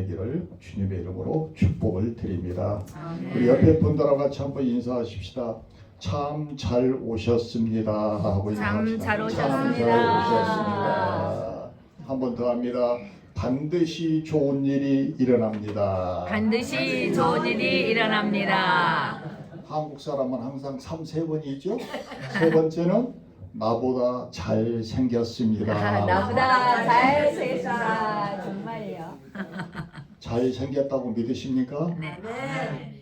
되기를 주님의 이름으로 축복을 드립니다. 아멘. 우리 옆에 분들하고 같이 한번 인사하십시다. 참 잘 오셨습니다 하고 인사합시다. 잘 오셨습니다. 참 잘 오셨습니다. 한 번 더 합니다. 반드시 좋은 일이 일어납니다. 반드시 좋은 일이 일어납니다. 한국 사람은 항상 3번이죠. 세 번째는 나보다 잘 생겼습니다. 나보다 잘생겼다. 정말요. 잘 생겼다고 믿으십니까? 네.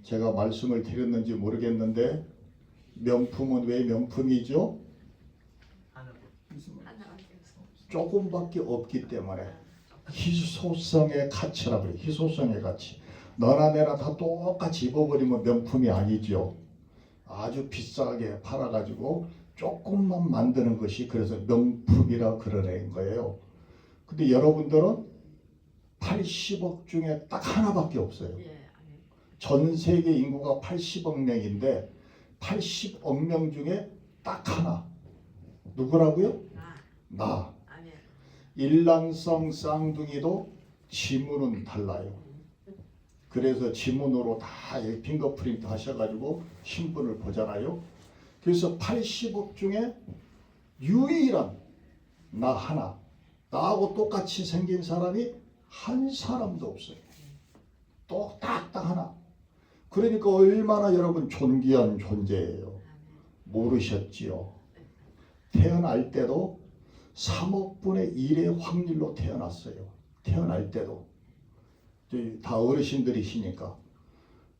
제가 말씀을 드렸는지 모르겠는데 명품은 왜 명품이죠? 조금밖에 없기 때문에 희소성의 가치라고 해요. 희소성의 가치. 너나 내나 다 똑같이 입어버리면 명품이 아니죠. 아주 비싸게 팔아가지고 조금만 만드는 것이 그래서 명품이라 그러는 거예요. 근데 여러분들은 80억 중에 딱 하나밖에 없어요. 전 세계 인구가 80억 명인데 80억 명 중에 딱 하나. 누구라고요? 나. 일란성 쌍둥이도 지문은 달라요. 그래서 지문으로 다 핑거프린트 하셔가지고 신분을 보잖아요. 그래서 80억 중에 유일한 나 하나, 나하고 똑같이 생긴 사람이 한 사람도 없어요. 똑딱 하나. 그러니까 얼마나 여러분 존귀한 존재예요. 모르셨지요? 태어날 때도 3억 분의 1의 확률로 태어났어요. 태어날 때도. 다 어르신들이시니까.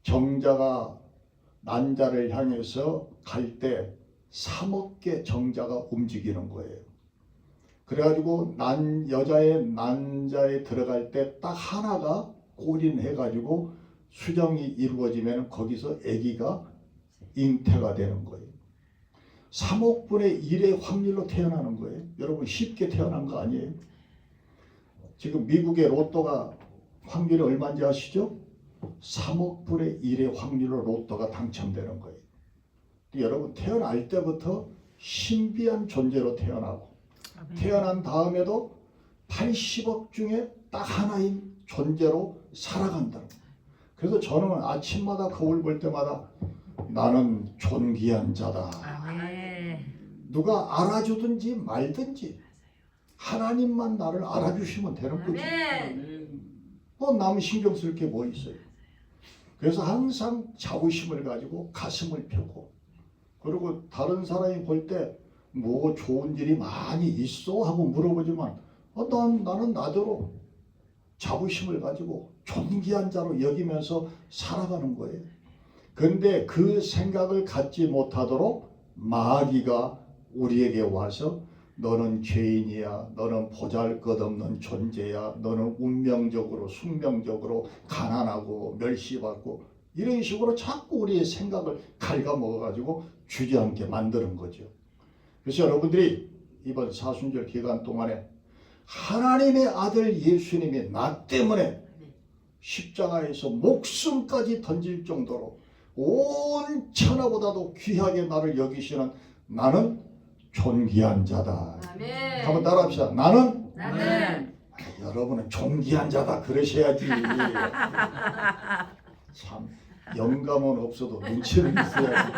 정자가 난자를 향해서 갈 때 3억 개 정자가 움직이는 거예요. 그래가지고 여자의 난자에 들어갈 때 딱 하나가 골인해가지고 수정이 이루어지면 거기서 아기가 잉태가 되는 거예요. 3억 분의 1의 확률로 태어나는 거예요. 여러분 쉽게 태어난 거 아니에요. 지금 미국의 로또가 확률이 얼마인지 아시죠? 3억 분의 1의 확률로 로또가 당첨되는 거예요. 여러분 태어날 때부터 신비한 존재로 태어나고 태어난 다음에도 80억 중에 딱 하나인 존재로 살아간다는 거예요. 그래서 저는 아침마다 거울 볼 때마다 나는 존귀한 자다. 누가 알아주든지 말든지 하나님만 나를 알아주시면 되는 거지. 뭐 남 신경 쓸 게 뭐 있어요. 그래서 항상 자부심을 가지고 가슴을 펴고 그리고 다른 사람이 볼 때 뭐 좋은 일이 많이 있어? 하고 물어보지만 나는 나대로 자부심을 가지고 존귀한 자로 여기면서 살아가는 거예요. 그런데 그 생각을 갖지 못하도록 마귀가 우리에게 와서 너는 죄인이야, 너는 보잘것없는 존재야, 너는 운명적으로 숙명적으로 가난하고 멸시받고 이런 식으로 자꾸 우리의 생각을 갉아먹어가지고 주저앉게 만드는 거죠. 그래서 여러분들이 이번 사순절 기간 동안에 하나님의 아들 예수님이 나 때문에 십자가에서 목숨까지 던질 정도로 온 천하보다도 귀하게 나를 여기시는 나는 존귀한 자다. 아멘. 한번 따라합시다. 나는 여러분은 존귀한 자다 그러셔야지. 참 영감은 없어도 눈치는 있어야지.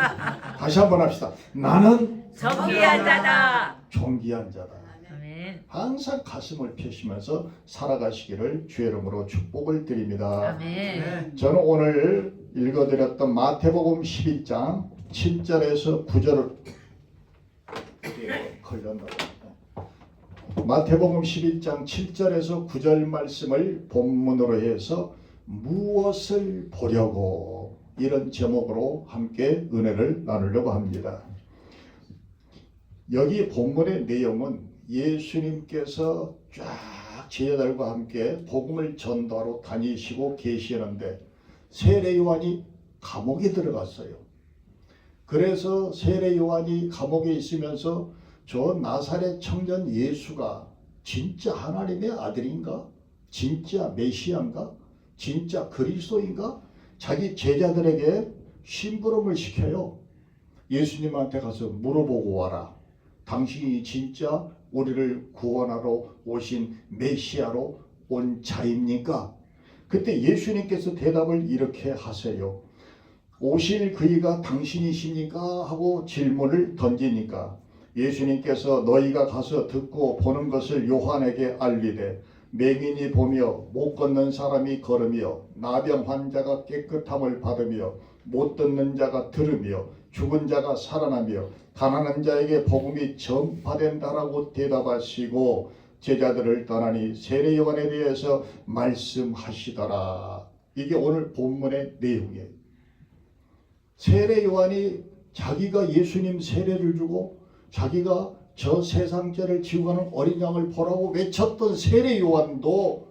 다시 한번 합시다. 나는 존귀한 자다. 존귀한 자다. 아멘. 항상 가슴을 펴시면서 살아가시기를 주의 이름으로 축복을 드립니다. 아멘. 저는 오늘 읽어드렸던 마태복음 11장 7절에서 9절을 마태복음 11장 7절에서 9절 말씀을 본문으로 해서 무엇을 보려고 이런 제목으로 함께 은혜를 나누려고 합니다. 여기 본문의 내용은 예수님께서 쫙 제자들과 함께 복음을 전도하러 다니시고 계시는데 세례 요한이 감옥에 들어갔어요. 그래서 세례 요한이 감옥에 있으면서 저 나사렛 청년 예수가 진짜 하나님의 아들인가? 진짜 메시아인가? 진짜 그리스도인가? 자기 제자들에게 심부름을 시켜요. 예수님한테 가서 물어보고 와라. 당신이 진짜 우리를 구원하러 오신 메시아로 온 자입니까? 그때 예수님께서 대답을 이렇게 하세요. 오실 그이가 당신이십니까? 하고 질문을 던지니까 예수님께서 너희가 가서 듣고 보는 것을 요한에게 알리되 맹인이 보며 못 걷는 사람이 걸으며 나병 환자가 깨끗함을 받으며 못 듣는 자가 들으며 죽은 자가 살아나며 가난한 자에게 복음이 전파된다라고 대답하시고 제자들을 떠나니 세례 요한에 대해서 말씀하시더라. 이게 오늘 본문의 내용이에요. 세례 요한이 자기가 예수님 세례를 주고 자기가 저 세상죄를 지고 가는 어린 양을 보라고 외쳤던 세례 요한도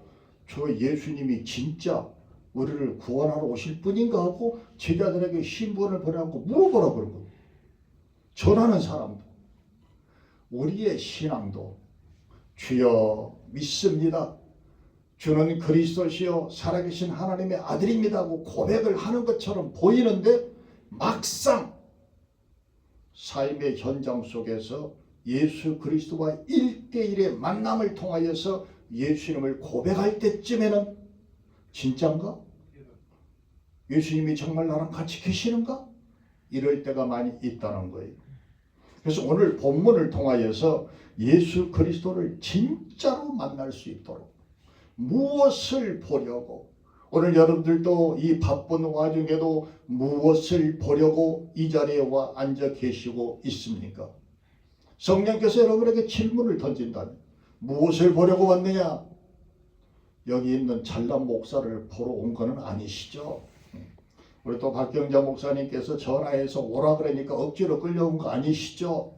저 예수님이 진짜 우리를 구원하러 오실 분인가 하고 제자들에게 신분을 보내고 물어보라 그런 거예요. 전하는 사람도 우리의 신앙도 주여 믿습니다. 주는 그리스도시요 살아계신 하나님의 아들입니다 하고 고백을 하는 것처럼 보이는데 막상 삶의 현장 속에서 예수 그리스도와 1대1의 만남을 통하여서 예수님을 고백할 때쯤에는 진짠가? 예수님이 정말 나랑 같이 계시는가? 이럴 때가 많이 있다는 거예요. 그래서 오늘 본문을 통하여서 예수 그리스도를 진짜로 만날 수 있도록 무엇을 보려고 오늘 여러분들도 이 바쁜 와중에도 무엇을 보려고 이 자리에 와 앉아 계시고 있습니까? 성령께서 여러분에게 질문을 던진다면 무엇을 보려고 왔느냐? 여기 있는 잘난 목사를 보러 온 것은 아니시죠? 우리 또 박경자 목사님께서 전화해서 오라 그러니까 억지로 끌려온 거 아니시죠?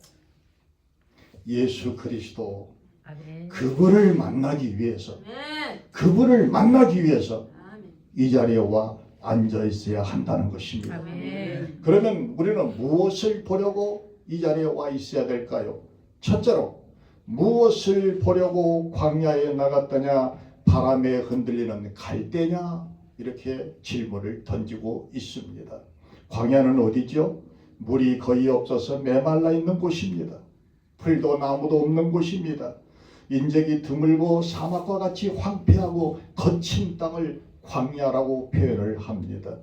예수 그리스도 아멘. 그분을 만나기 위해서 그분을 만나기 위해서 이 자리에 와 앉아 있어야 한다는 것입니다. 아멘. 그러면 우리는 무엇을 보려고 이 자리에 와 있어야 될까요? 첫째로 무엇을 보려고 광야에 나갔더냐? 바람에 흔들리는 갈대냐? 이렇게 질문을 던지고 있습니다. 광야는 어디죠? 물이 거의 없어서 메말라 있는 곳입니다. 풀도 나무도 없는 곳입니다. 인적이 드물고 사막과 같이 황폐하고 거친 땅을 광야라고 표현을 합니다.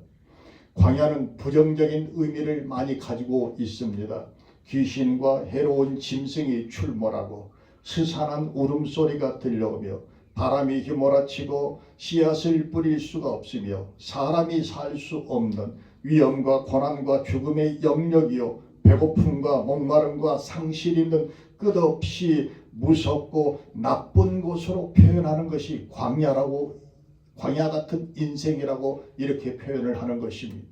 광야는 부정적인 의미를 많이 가지고 있습니다. 귀신과 해로운 짐승이 출몰하고 스산한 울음소리가 들려오며 바람이 휘몰아치고 씨앗을 뿌릴 수가 없으며 사람이 살 수 없는 위험과 고난과 죽음의 영역이요 배고픔과 목마름과 상실 있는 끝없이 무섭고 나쁜 곳으로 표현하는 것이 광야라고 광야 같은 인생이라고 이렇게 표현을 하는 것입니다.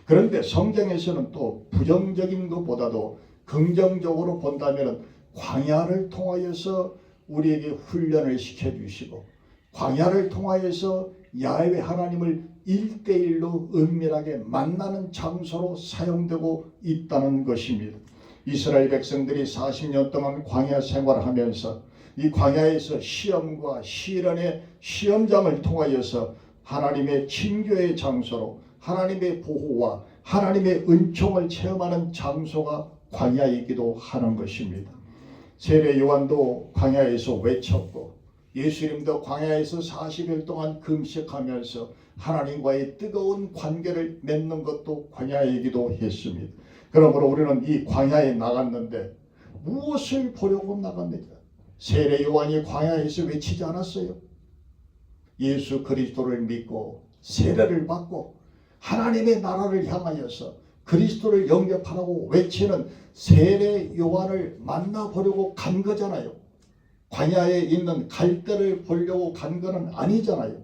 그런데 성경에서는 또 부정적인 것보다도 긍정적으로 본다면 광야를 통하여서 우리에게 훈련을 시켜주시고 광야를 통하여서 야훼 하나님을 1대1로 은밀하게 만나는 장소로 사용되고 있다는 것입니다. 이스라엘 백성들이 40년 동안 광야 생활하면서 이 광야에서 시험과 시련의 시험장을 통하여서 하나님의 친교의 장소로 하나님의 보호와 하나님의 은총을 체험하는 장소가 광야이기도 하는 것입니다. 세례 요한도 광야에서 외쳤고 예수님도 광야에서 40일 동안 금식하면서 하나님과의 뜨거운 관계를 맺는 것도 광야이기도 했습니다. 그러므로 우리는 이 광야에 나갔는데 무엇을 보려고 나갔느냐? 세례 요한이 광야에서 외치지 않았어요? 예수 그리스도를 믿고 세례를 받고 하나님의 나라를 향하여서 그리스도를 영접하라고 외치는 세례 요한을 만나보려고 간 거잖아요. 광야에 있는 갈대를 보려고 간 거는 아니잖아요.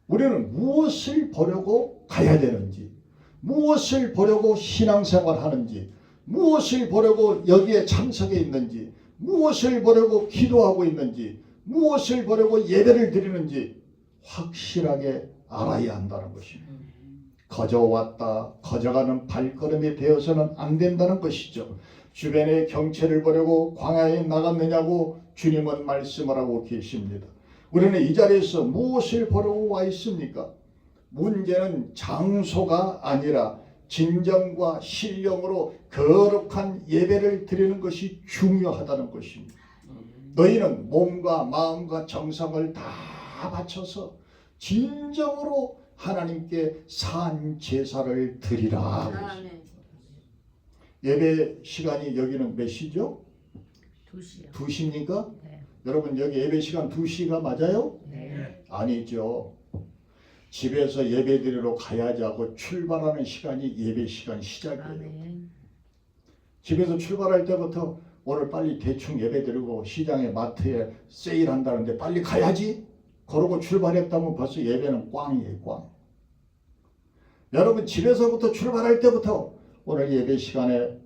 우리는 무엇을 보려고 가야 되는지, 무엇을 보려고 신앙생활 하는지, 무엇을 보려고 여기에 참석해 있는지, 무엇을 보려고 기도하고 있는지, 무엇을 보려고 예배를 드리는지 확실하게 알아야 한다는 것입니다. 거저 왔다 거저가는 발걸음이 되어서는 안 된다는 것이죠. 주변의 경치를 보려고 광야에 나갔느냐고 주님은 말씀을 하고 계십니다. 우리는 이 자리에서 무엇을 보려고 와 있습니까? 문제는 장소가 아니라 진정과 신령으로 거룩한 예배를 드리는 것이 중요하다는 것입니다. 너희는 몸과 마음과 정성을 다 바쳐서 진정으로 하나님께 산 제사를 드리라. 아멘. 예배 시간이 여기는 몇 시죠? 2시요. 2시입니까? 네. 여러분 여기 예배 시간 2시가 맞아요? 네. 아니죠. 집에서 예배 드리러 가야지 하고 출발하는 시간이 예배 시간 시작이에요. 아멘. 집에서 출발할 때부터 오늘 빨리 대충 예배 드리고 시장에 마트에 세일한다는데 빨리 가야지. 그러고 출발했다면 벌써 예배는 꽝이에요. 꽝. 여러분 집에서부터 출발할 때부터 오늘 예배 시간에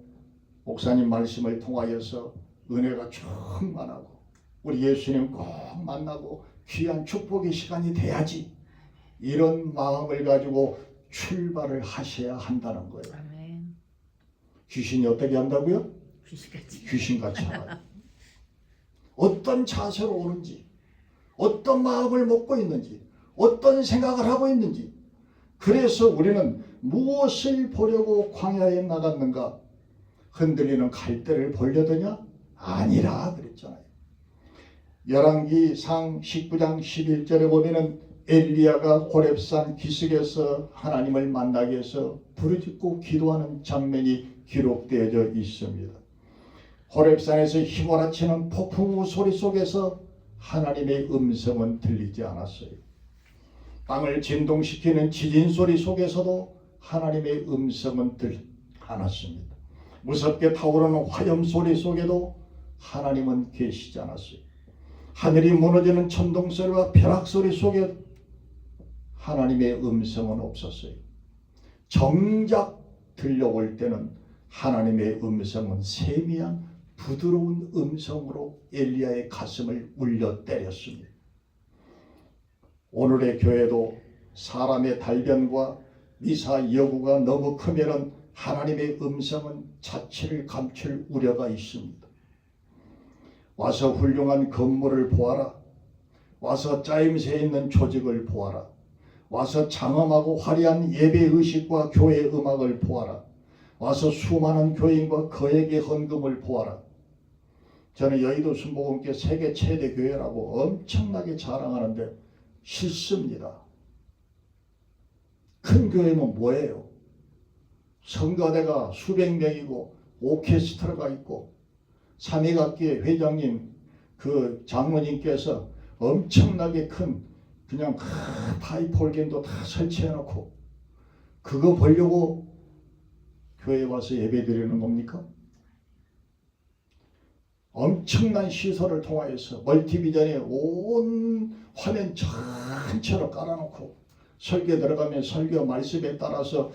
목사님 말씀을 통하여서 은혜가 충만하고 우리 예수님 꼭 만나고 귀한 축복의 시간이 돼야지. 이런 마음을 가지고 출발을 하셔야 한다는 거예요. 아멘. 귀신이 어떻게 한다고요? 귀신같이. 귀신같이 하나요. 어떤 자세로 오는지, 어떤 마음을 먹고 있는지, 어떤 생각을 하고 있는지. 그래서 우리는 무엇을 보려고 광야에 나갔는가? 흔들리는 갈대를 보려더냐? 아니라 그랬잖아요. 열왕기상 19장 11절에 보면은 엘리야가 호렙산 기슭에서 하나님을 만나기 위해서 부르짖고 기도하는 장면이 기록되어져 있습니다. 호렙산에서 휘몰아치는 폭풍우 소리 속에서 하나님의 음성은 들리지 않았어요. 땅을 진동시키는 지진 소리 속에서도 하나님의 음성은 들리지 않았습니다. 무섭게 타오르는 화염 소리 속에도 하나님은 계시지 않았어요. 하늘이 무너지는 천둥 소리와 벼락 소리 속에 하나님의 음성은 없었어요. 정작 들려올 때는 하나님의 음성은 세미한 부드러운 음성으로 엘리야의 가슴을 울려 때렸습니다. 오늘의 교회도 사람의 달변과 미사 여구가 너무 크면은 하나님의 음성은 자취를 감출 우려가 있습니다. 와서 훌륭한 건물을 보아라. 와서 짜임새 있는 조직을 보아라. 와서 장엄하고 화려한 예배의식과 교회 음악을 보아라. 와서 수많은 교인과 거액의 헌금을 보아라. 저는 여의도 순복음교회 세계 최대 교회라고 엄청나게 자랑하는데 싫습니다. 큰 교회는 뭐예요? 성가대가 수백 명이고 오케스트라가 있고 삼위각계 회장님 그 장로님께서 엄청나게 큰 그냥 파이프 올겐도 다 설치해 놓고 그거 보려고 교회에 와서 예배 드리는 겁니까? 엄청난 시설을 통하여서 멀티비전에 온 화면 전체로 깔아놓고 설교 들어가면 설교 말씀에 따라서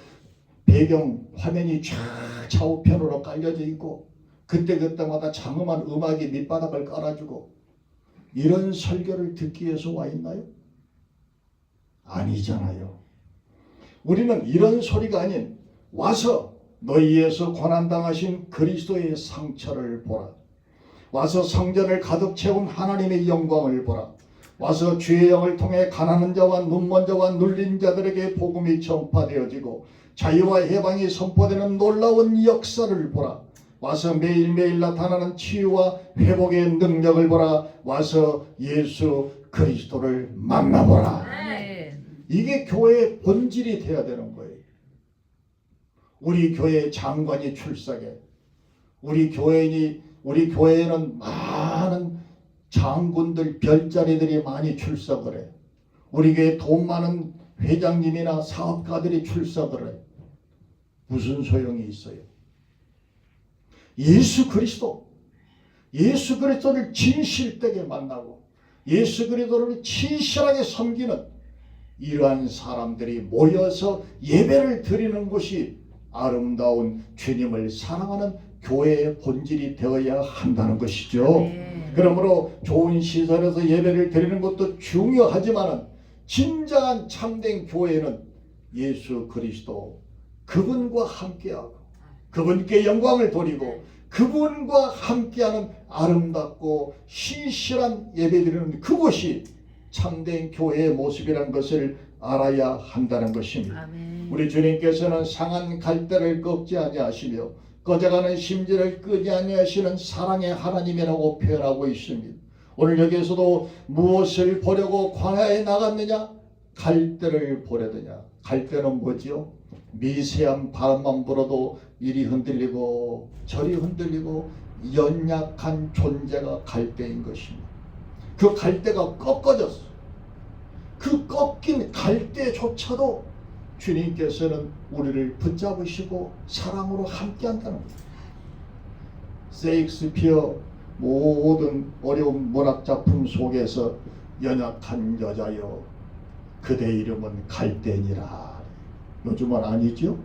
배경 화면이 쫙 좌우편으로 깔려져 있고 그때마다 장엄한 음악이 밑바닥을 깔아주고 이런 설교를 듣기 위해서 와 있나요? 아니잖아요. 우리는 이런 소리가 아닌 와서 너희에서 고난당하신 그리스도의 상처를 보라. 와서 성전을 가득 채운 하나님의 영광을 보라. 와서 주의 영을 통해 가난한 자와 눈먼 자와 눌린 자들에게 복음이 전파되어지고 자유와 해방이 선포되는 놀라운 역사를 보라. 와서 매일매일 나타나는 치유와 회복의 능력을 보라. 와서 예수 그리스도를 만나보라. 이게 교회의 본질이 돼야 되는 거예요. 우리 교회 장관이 출석해. 우리 교회에는 많은 장군들, 별자리들이 많이 출석을 해. 우리 교회 돈 많은 회장님이나 사업가들이 출석을 해. 무슨 소용이 있어요? 예수 그리스도를 진실되게 만나고 예수 그리스도를 진실하게 섬기는 이러한 사람들이 모여서 예배를 드리는 것이 아름다운 주님을 사랑하는 교회의 본질이 되어야 한다는 것이죠. 그러므로 좋은 시설에서 예배를 드리는 것도 중요하지만 진정한 참된 교회는 예수 그리스도 그분과 함께하고 그분께 영광을 돌리고 그분과 함께하는 아름답고 신실한 예배드리는 그것이 참된 교회의 모습이라는 것을 알아야 한다는 것입니다. 아멘. 우리 주님께서는 상한 갈대를 꺾지 아니하시며 꺼져가는 심지를 끄지 아니하시는 사랑의 하나님이라고 표현하고 있습니다. 오늘 여기에서도 무엇을 보려고 광야에 나갔느냐? 갈대를 보려더냐. 갈대는 뭐지요? 미세한 바람만 불어도 이리 흔들리고 저리 흔들리고 연약한 존재가 갈대인 것입니다. 그 갈대가 꺾어졌어. 그 꺾인 갈대조차도 주님께서는 우리를 붙잡으시고 사랑으로 함께한다는 거예요. 세익스피어 모든 어려운 문학작품 속에서 연약한 여자여 그대 이름은 갈대니라. 요즘은 아니죠?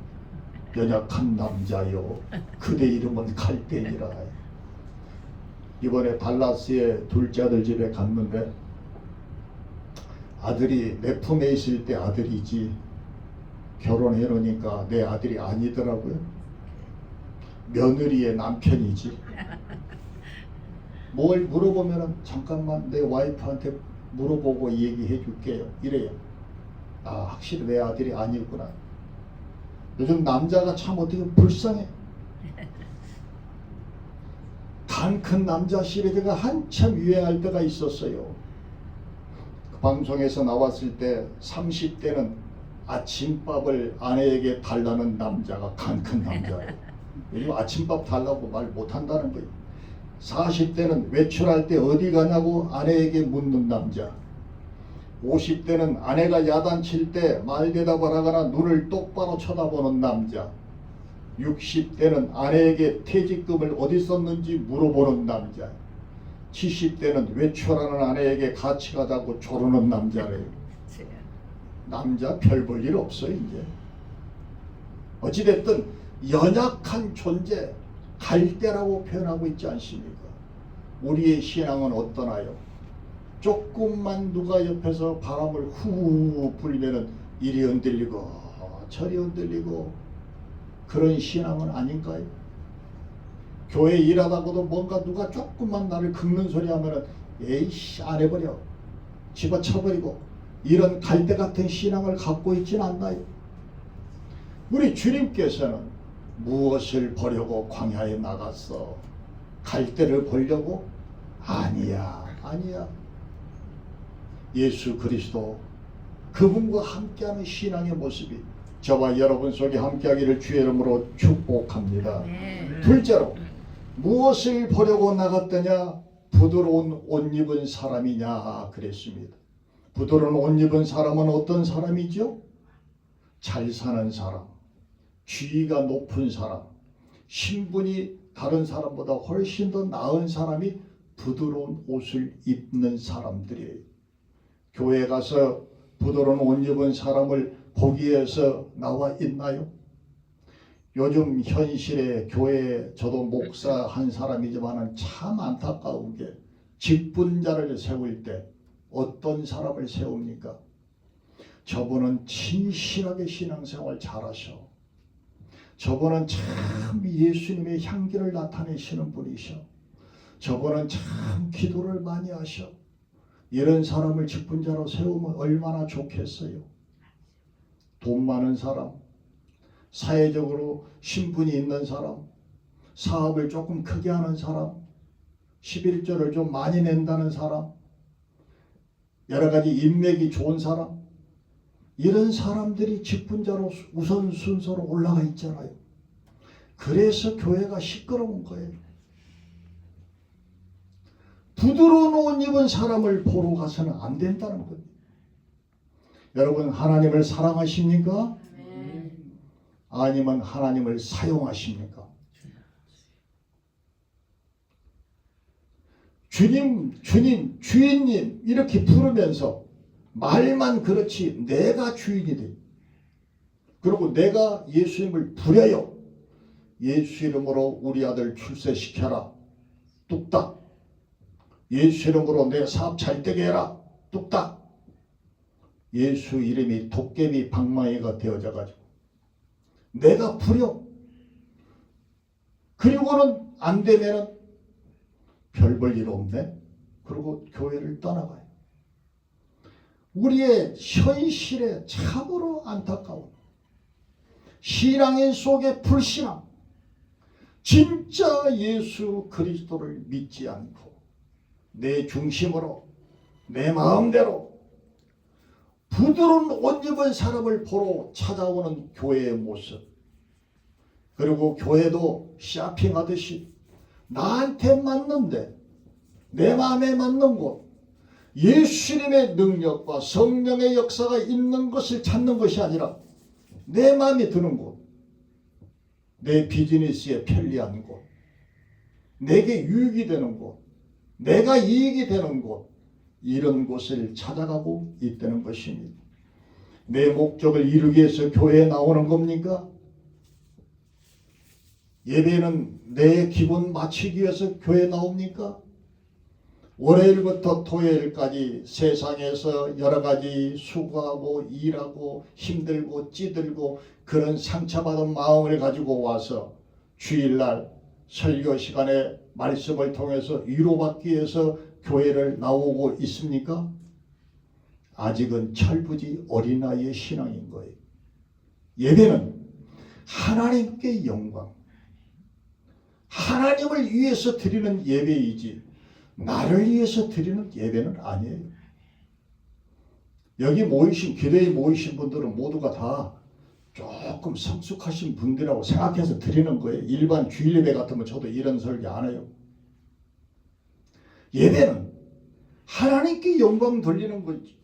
연약한 남자여 그대 이름은 갈대니라. 이번에 달라스의 둘째 아들 집에 갔는데 아들이 내 품에 있을 때 아들이지 결혼해 놓으니까 내 아들이 아니더라고요. 며느리의 남편이지. 뭘 물어보면은 잠깐만 내 와이프한테 물어보고 얘기해 줄게요. 이래요. 아, 확실히 내 아들이 아니구나. 요즘 남자가 참 어떻게 불쌍해. 단 큰 남자 시리즈가 한참 유행할 때가 있었어요. 그 방송에서 나왔을 때 30대는 아침밥을 아내에게 달라는 남자가 간 큰 남자예요. 요즘 아침밥 달라고 말 못한다는 거예요. 40대는 외출할 때 어디 가냐고 아내에게 묻는 남자. 50대는 아내가 야단칠 때 말 대답을 하거나 눈을 똑바로 쳐다보는 남자. 60대는 아내에게 퇴직금을 어디 썼는지 물어보는 남자. 70대는 외출하는 아내에게 같이 가자고 조르는 남자래요. 남자 별 볼 일 없어요 이제. 어찌됐든 연약한 존재, 갈대라고 표현하고 있지 않습니까? 우리의 신앙은 어떠나요? 조금만 누가 옆에서 바람을 후 불면은 이리 흔들리고 저리 흔들리고 그런 신앙은 아닌가요? 교회 일하다가도 뭔가 누가 조금만 나를 긁는 소리 하면은 에이씨 안 해버려 집어쳐버리고 이런 갈대 같은 신앙을 갖고 있진 않나요? 우리 주님께서는 무엇을 보려고 광야에 나갔어? 갈대를 보려고? 아니야. 예수 그리스도 그분과 함께하는 신앙의 모습이 저와 여러분 속에 함께하기를 주의 이름으로 축복합니다. 둘째로 무엇을 보려고 나갔더냐? 부드러운 옷 입은 사람이냐 그랬습니다. 부드러운 옷 입은 사람은 어떤 사람이죠? 잘 사는 사람, 지위가 높은 사람, 신분이 다른 사람보다 훨씬 더 나은 사람이 부드러운 옷을 입는 사람들이에요. 교회 가서 부드러운 옷 입은 사람을 보기 위해서 나와 있나요? 요즘 현실에 교회에 저도 목사 한 사람이지만 참 안타까운 게 직분자를 세울 때 어떤 사람을 세웁니까? 저분은 진실하게 신앙생활 잘하셔. 저분은 참 예수님의 향기를 나타내시는 분이셔. 저분은 참 기도를 많이 하셔. 이런 사람을 직분자로 세우면 얼마나 좋겠어요. 돈 많은 사람, 사회적으로 신분이 있는 사람, 사업을 조금 크게 하는 사람, 11조를 좀 많이 낸다는 사람, 여러 가지 인맥이 좋은 사람, 이런 사람들이 직분자로 우선순서로 올라가 있잖아요. 그래서 교회가 시끄러운 거예요. 부드러운 옷 입은 사람을 보러 가서는 안 된다는 겁니다. 여러분 하나님을 사랑하십니까? 아니면 하나님을 사용하십니까? 주님, 주인님 이렇게 부르면서 말만 그렇지 내가 주인이 돼. 그리고 내가 예수님을 부려요. 예수 이름으로 우리 아들 출세시켜라. 뚝딱. 예수 이름으로 내 사업 잘 되게 해라. 뚝딱. 예수 이름이 도깨비 방망이가 되어져 가지고 내가 부려. 그리고는 안 되면은 별 볼 일 없네. 그리고 교회를 떠나가요. 우리의 현실에 참으로 안타까운 신앙인 속의 불신앙, 진짜 예수 그리스도를 믿지 않고 내 중심으로 내 마음대로 부드러운 옷 입은 사람을 보러 찾아오는 교회의 모습, 그리고 교회도 쇼핑하듯이 나한테 맞는데, 내 마음에 맞는 곳, 예수님의 능력과 성령의 역사가 있는 것을 찾는 것이 아니라 내 마음에 드는 곳, 내 비즈니스에 편리한 곳, 내게 유익이 되는 곳, 내가 이익이 되는 곳, 이런 곳을 찾아가고 있다는 것입니다. 내 목적을 이루기 위해서 교회에 나오는 겁니까? 예배는 내 기분 맞추기 위해서 교회에 나옵니까? 월요일부터 토요일까지 세상에서 여러 가지 수고하고 일하고 힘들고 찌들고 그런 상처받은 마음을 가지고 와서 주일날 설교 시간에 말씀을 통해서 위로받기 위해서 교회를 나오고 있습니까? 아직은 철부지 어린아이의 신앙인 거예요. 예배는 하나님께 영광, 하나님을 위해서 드리는 예배이지 나를 위해서 드리는 예배는 아니에요. 여기 모이신, 기도에 모이신 분들은 모두가 다 조금 성숙하신 분들이라고 생각해서 드리는 거예요. 일반 주일 예배 같으면 저도 이런 설교 안 해요. 예배는 하나님께 영광 돌리는 거지.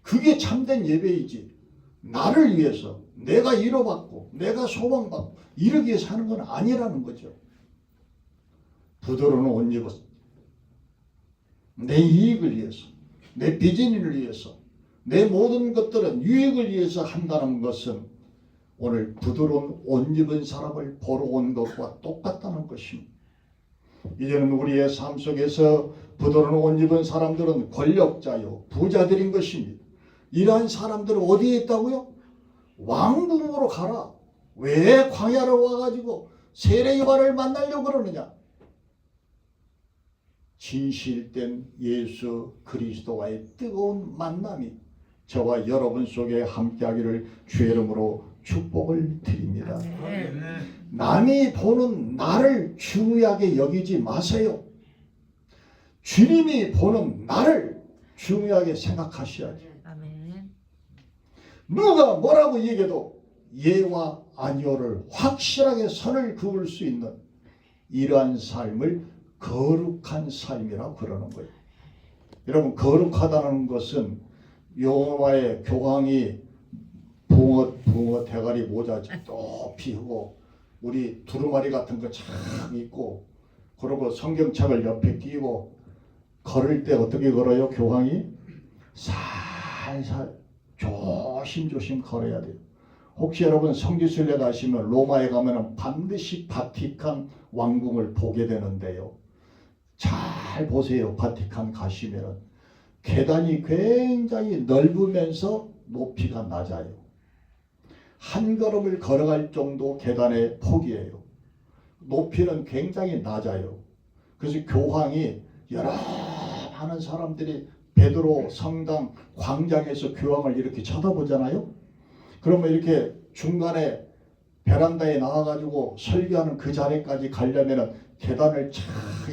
그게 참된 예배이지. 나를 위해서, 내가 위로받고 내가 소망받고 이러기 위해서 하는 건 아니라는 거죠. 부드러운 옷 입었어. 내 이익을 위해서, 내 비즈니스를 위해서, 내 모든 것들은 유익을 위해서 한다는 것은 오늘 부드러운 옷 입은 사람을 보러 온 것과 똑같다는 것입니다. 이제는 우리의 삶 속에서 부드러운 옷 입은 사람들은 권력자요, 부자들인 것입니다. 이러한 사람들은 어디에 있다고요? 왕궁으로 가라. 왜 광야로 와가지고 세례요한을 만나려고 그러느냐? 진실된 예수 그리스도와의 뜨거운 만남이 저와 여러분 속에 함께하기를 주의 이름으로 축복을 드립니다. 남이 보는 나를 중요하게 여기지 마세요. 주님이 보는 나를 중요하게 생각하셔야죠. 누가 뭐라고 얘기해도 예와 아니오를 확실하게 선을 그을 수 있는 이러한 삶을 거룩한 삶이라고 그러는 거예요. 여러분, 거룩하다는 것은 여호와의 교황이 붕어 대가리 모자 높이 하고 우리 두루마리 같은 거 참 있고 그리고 성경책을 옆에 끼고 걸을 때 어떻게 걸어요? 교황이 살살 조심조심 걸어야 돼요. 혹시 여러분 성지순례 가시면 로마에 가면 반드시 바티칸 왕궁을 보게 되는데요. 잘 보세요. 바티칸 가시면 계단이 굉장히 넓으면서 높이가 낮아요. 한 걸음을 걸어갈 정도 계단의 폭이에요. 높이는 굉장히 낮아요. 그래서 교황이 여러 많은 사람들이 베드로 성당 광장에서 교황을 이렇게 쳐다보잖아요. 그러면 이렇게 중간에 베란다에 나와가지고 설교하는 그 자리까지 가려면 계단을 쫙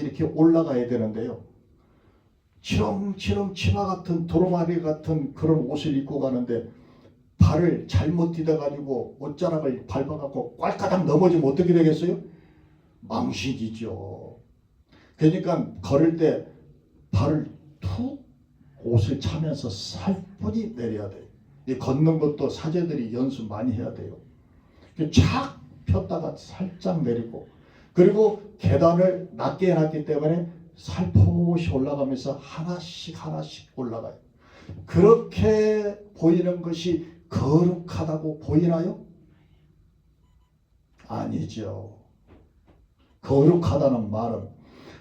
이렇게 올라가야 되는데요. 치렁치렁 치마 같은 도로마리 같은 그런 옷을 입고 가는데 발을 잘못 디뎌가지고 옷자락을 밟아갖고 꼴까닥 넘어지면 어떻게 되겠어요? 망신이죠. 그러니까 걸을 때 발을 툭 옷을 차면서 살뿐히 내려야 돼요. 이 걷는 것도 사제들이 연습 많이 해야 돼요. 착 폈다가 살짝 내리고 그리고 계단을 낮게 해놨기 때문에 살포시 올라가면서 하나씩 올라가요. 그렇게 보이는 것이 거룩하다고 보이나요? 아니죠. 거룩하다는 말은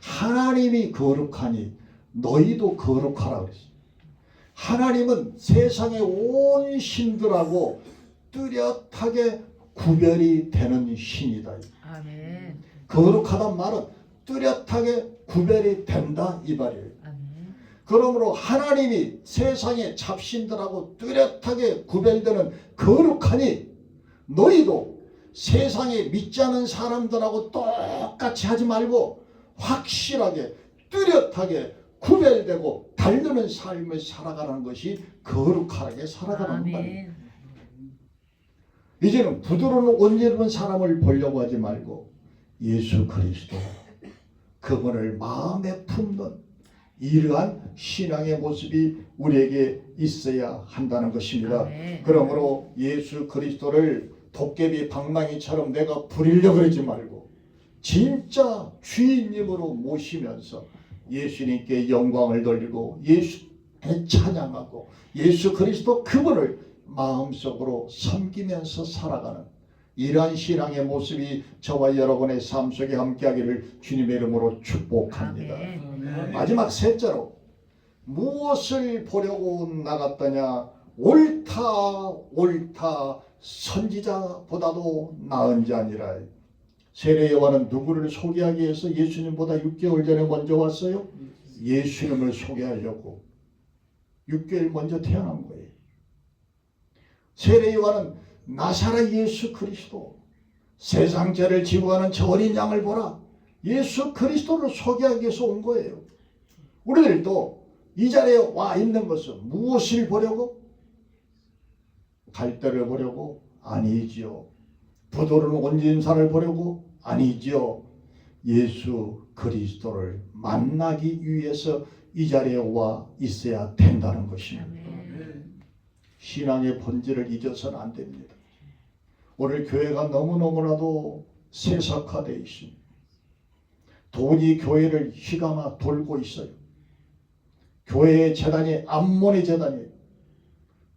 하나님이 거룩하니 너희도 거룩하라 그랬어요. 하나님은 세상의 온 신들하고 뚜렷하게 구별이 되는 신이다. 아멘. 거룩하단 말은 뚜렷하게 구별이 된다 이 말이에요. 아멘. 그러므로 하나님이 세상의 잡신들하고 뚜렷하게 구별되는 거룩하니 너희도 세상에 믿지 않은 사람들하고 똑같이 하지 말고 확실하게 뚜렷하게 구별되고 달르는 삶을 살아가는 것이 거룩하게 살아가는 말이에요. 아멘. 이제는 부드러운 온유한 사람을 보려고 하지 말고 예수 그리스도 그분을 마음에 품는 이러한 신앙의 모습이 우리에게 있어야 한다는 것입니다. 아멘. 그러므로 예수 그리스도를 도깨비 방망이처럼 내가 부리려고 그러지 말고 진짜 주인님으로 모시면서 예수님께 영광을 돌리고 예수께 찬양하고 예수 그리스도 그분을 마음속으로 섬기면서 살아가는 이러한 신앙의 모습이 저와 여러분의 삶 속에 함께하기를 주님의 이름으로 축복합니다. 아멘. 마지막 셋째로 무엇을 보려고 나갔더냐? 옳다 선지자보다도 나은 자니라. 세례 요한은 누구를 소개하기 위해서 예수님보다 6개월 전에 먼저 왔어요? 예수님을 소개하려고 6개월 먼저 태어난 거예요. 세례 요한은 나사렛 예수 그리스도 세상 죄를 지고 가는 저 어린 양을 보라. 예수 그리스도를 소개하기 위해서 온 거예요. 우리들도 이 자리에 와 있는 것은 무엇을 보려고? 갈대를 보려고? 아니지요. 부도를 온진산을 보려고? 아니지요. 예수 그리스도를 만나기 위해서 이 자리에 와 있어야 된다는 것입니다. 아멘. 신앙의 본질을 잊어서는 안 됩니다. 오늘 교회가 너무너무나도 세속화되어 있습니다. 돈이 교회를 휘감아 돌고 있어요. 교회의 재단이 암몬의 재단이에요.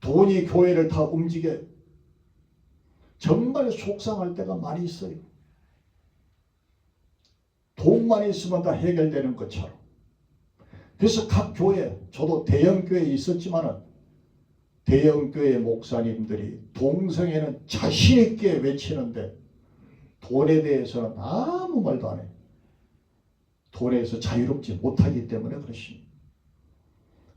돈이 교회를 다 움직여요. 정말 속상할 때가 많이 있어요. 돈만 있으면 다 해결되는 것처럼. 그래서 각 교회, 저도 대형교회에 있었지만은 대형교회 목사님들이 동성애는 자신있게 외치는데 돈에 대해서는 아무 말도 안 해요. 돈에서 자유롭지 못하기 때문에 그렇습니다.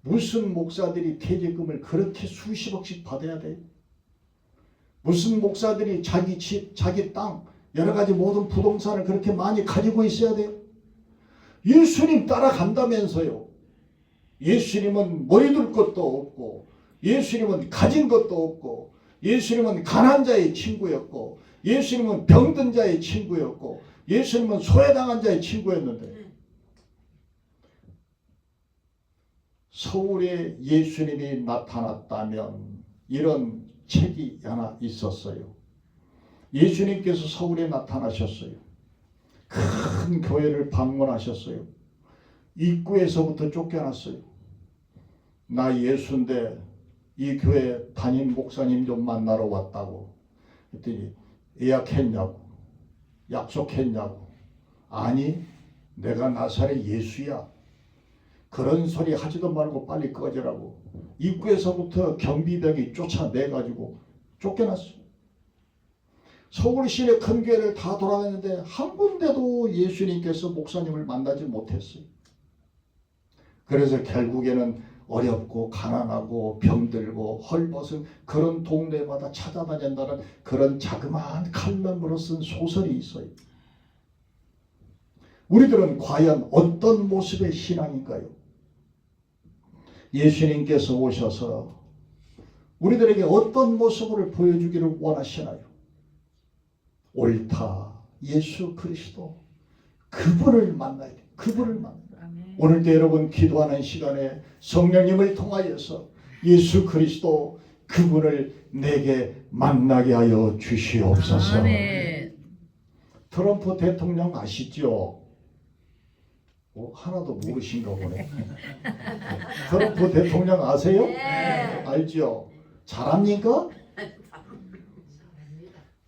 무슨 목사들이 퇴직금을 그렇게 수십억씩 받아야 돼요? 무슨 목사들이 자기 집, 자기 땅, 여러 가지 모든 부동산을 그렇게 많이 가지고 있어야 돼요? 예수님 따라간다면서요. 예수님은 머리 둘 것도 없고 예수님은 가진 것도 없고 예수님은 가난한 자의 친구였고 예수님은 병든 자의 친구였고 예수님은 소외당한 자의 친구였는데 서울에 예수님이 나타났다면 이런 책이 하나 있었어요. 예수님께서 서울에 나타나셨어요. 큰 교회를 방문하셨어요. 입구에서부터 쫓겨났어요. 나 예수인데 이 교회 담임 목사님 좀 만나러 왔다고 했더니 예약했냐고 약속했냐고 아니 내가 나사렛 예수야 그런 소리 하지도 말고 빨리 꺼지라고 입구에서부터 경비병이 쫓아내가지고 쫓겨났어요. 서울 시내 큰 교회를 다 돌아다녔는데 한 군데도 예수님께서 목사님을 만나지 못했어요. 그래서 결국에는 어렵고 가난하고 병들고 헐벗은 그런 동네마다 찾아다닌다는 그런 자그마한 칼럼으로 쓴 소설이 있어요. 우리들은 과연 어떤 모습의 신앙인가요? 예수님께서 오셔서 우리들에게 어떤 모습을 보여주기를 원하시나요? 옳다. 예수 그리스도 그분을 만나야 돼. 그분을 만나야 돼. 아멘. 오늘도 여러분 기도하는 시간에 성령님을 통하여서 예수 그리스도 그분을 내게 만나게 하여 주시옵소서. 아멘. 트럼프 대통령 아시죠? 하나도 모르신가 보네. 트럼프 대통령 아세요? 네. 알죠? 잘합니까?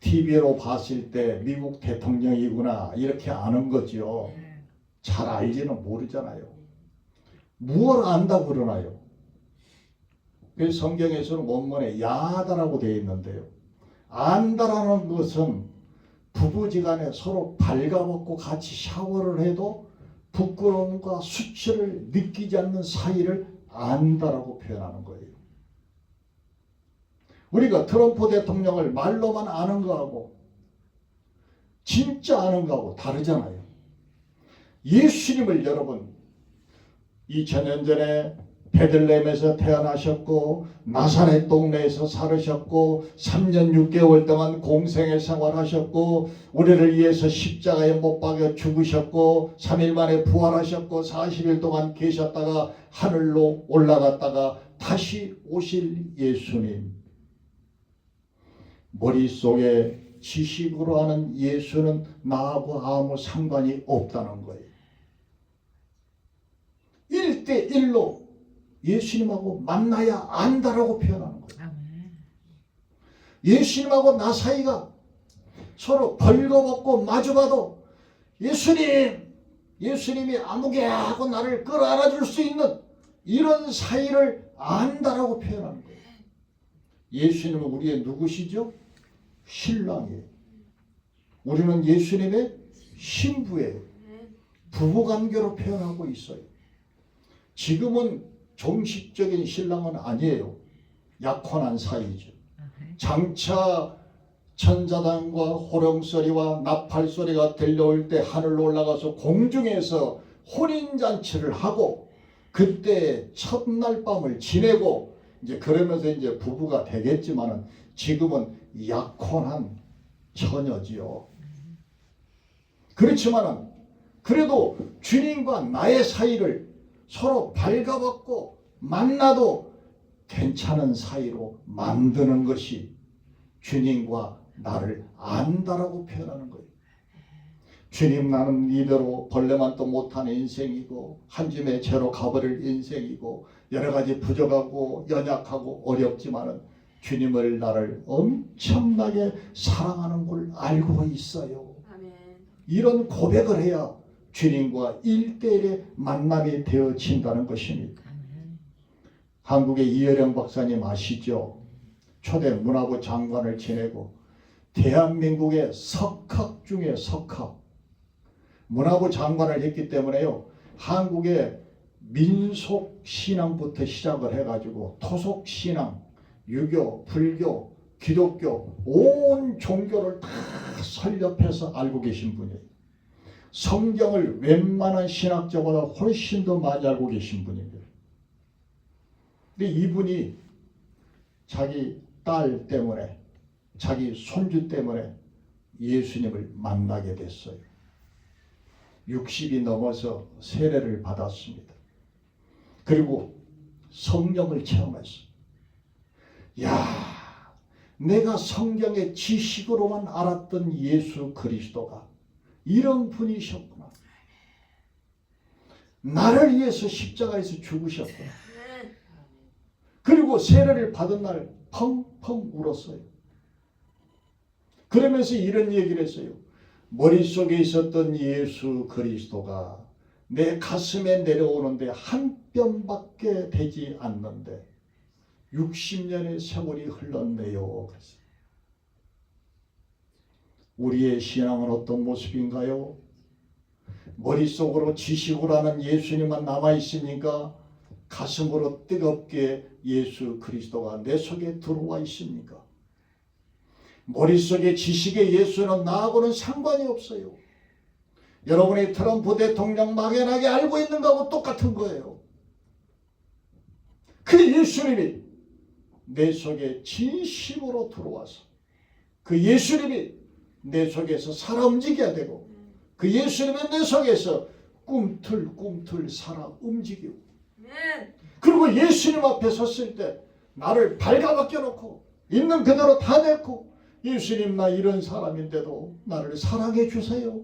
TV로 봤을 때 미국 대통령이구나 이렇게 아는 거죠. 잘 알지는 모르잖아요. 무엇을 안다고 그러나요? 그 성경에서는 원문에 야하다라고 되어 있는데요. 안다라는 것은 부부지간에 서로 발가벗고 같이 샤워를 해도 부끄러움과 수치를 느끼지 않는 사이를 안다라고 표현하는 거예요. 우리가 트럼프 대통령을 말로만 아는 거하고 진짜 아는 거하고 다르잖아요. 예수님을 여러분 2000년 전에 베들레헴에서 태어나셨고 나사렛 동네에서 살으셨고 3년 6개월 동안 공생애 생활하셨고 우리를 위해서 십자가에 못 박여 죽으셨고 3일 만에 부활하셨고 40일 동안 계셨다가 하늘로 올라갔다가 다시 오실 예수님. 머릿속에 지식으로 하는 예수는 나하고 아무 상관이 없다는 거예요. 1대1로 예수님하고 만나야 안다라고 표현하는 거예요. 아멘. 예수님하고 나 사이가 서로 벌거벗고 마주봐도 예수님이 아무개 하고 나를 끌어안아줄 수 있는 이런 사이를 안다라고 표현하는 거예요. 예수님은 우리의 누구시죠? 신랑이에요. 우리는 예수님의 신부예요. 부부관계로 표현하고 있어요. 지금은 정식적인 신랑은 아니에요. 약혼한 사이죠. 장차 천사단과 호령소리와 나팔소리가 들려올 때 하늘로 올라가서 공중에서 혼인잔치를 하고 그때 첫날 밤을 지내고 이제 그러면서 이제 부부가 되겠지만은 지금은 약혼한 처녀지요. 그렇지만은 그래도 주님과 나의 사이를 서로 발가벗고 만나도 괜찮은 사이로 만드는 것이 주님과 나를 안다라고 표현하는 거예요. 주님, 나는 이대로 벌레만도 못하는 인생이고 한 줌의 죄로 가버릴 인생이고 여러 가지 부족하고 연약하고 어렵지만은 주님을 나를 엄청나게 사랑하는 걸 알고 있어요. 아멘. 이런 고백을 해야 주님과 1대1의 만남이 되어진다는 것입니다. 한국의 이혜령 박사님 아시죠? 초대 문화부 장관을 지내고 대한민국의 석학 중에 석학, 문화부 장관을 했기 때문에요. 한국의 민속 신앙부터 시작을 해가지고 토속 신앙, 유교, 불교, 기독교 온 종교를 다 설립해서 알고 계신 분이에요. 성경을 웬만한 신학자보다 훨씬 더 많이 알고 계신 분입니다. 근데 이분이 자기 딸 때문에, 자기 손주 때문에 예수님을 만나게 됐어요. 60이 넘어서 세례를 받았습니다. 그리고 성령을 체험했어요. 야, 내가 성경의 지식으로만 알았던 예수 그리스도가 이런 분이셨구나. 나를 위해서 십자가에서 죽으셨구나. 그리고 세례를 받은 날 펑펑 울었어요. 그러면서 이런 얘기를 했어요. 머릿속에 있었던 예수 그리스도가 내 가슴에 내려오는데 한 뼘밖에 되지 않는데 60년의 세월이 흘렀네요. 그랬어요. 우리의 신앙은 어떤 모습인가요? 머릿속으로 지식으로 하는 예수님만 남아있습니까? 가슴으로 뜨겁게 예수 그리스도가 내 속에 들어와 있습니까? 머릿속에 지식의 예수는 나하고는 상관이 없어요. 여러분이 트럼프 대통령 막연하게 알고 있는 거하고 똑같은 거예요. 그 예수님이 내 속에 진심으로 들어와서 그 예수님이 내 속에서 살아 움직여야 되고 그 예수님은 내 속에서 꿈틀꿈틀 살아 움직이고 그리고 예수님 앞에 섰을 때 나를 발가벗겨 놓고 있는 그대로 다 내고 예수님, 나 이런 사람인데도 나를 사랑해 주세요.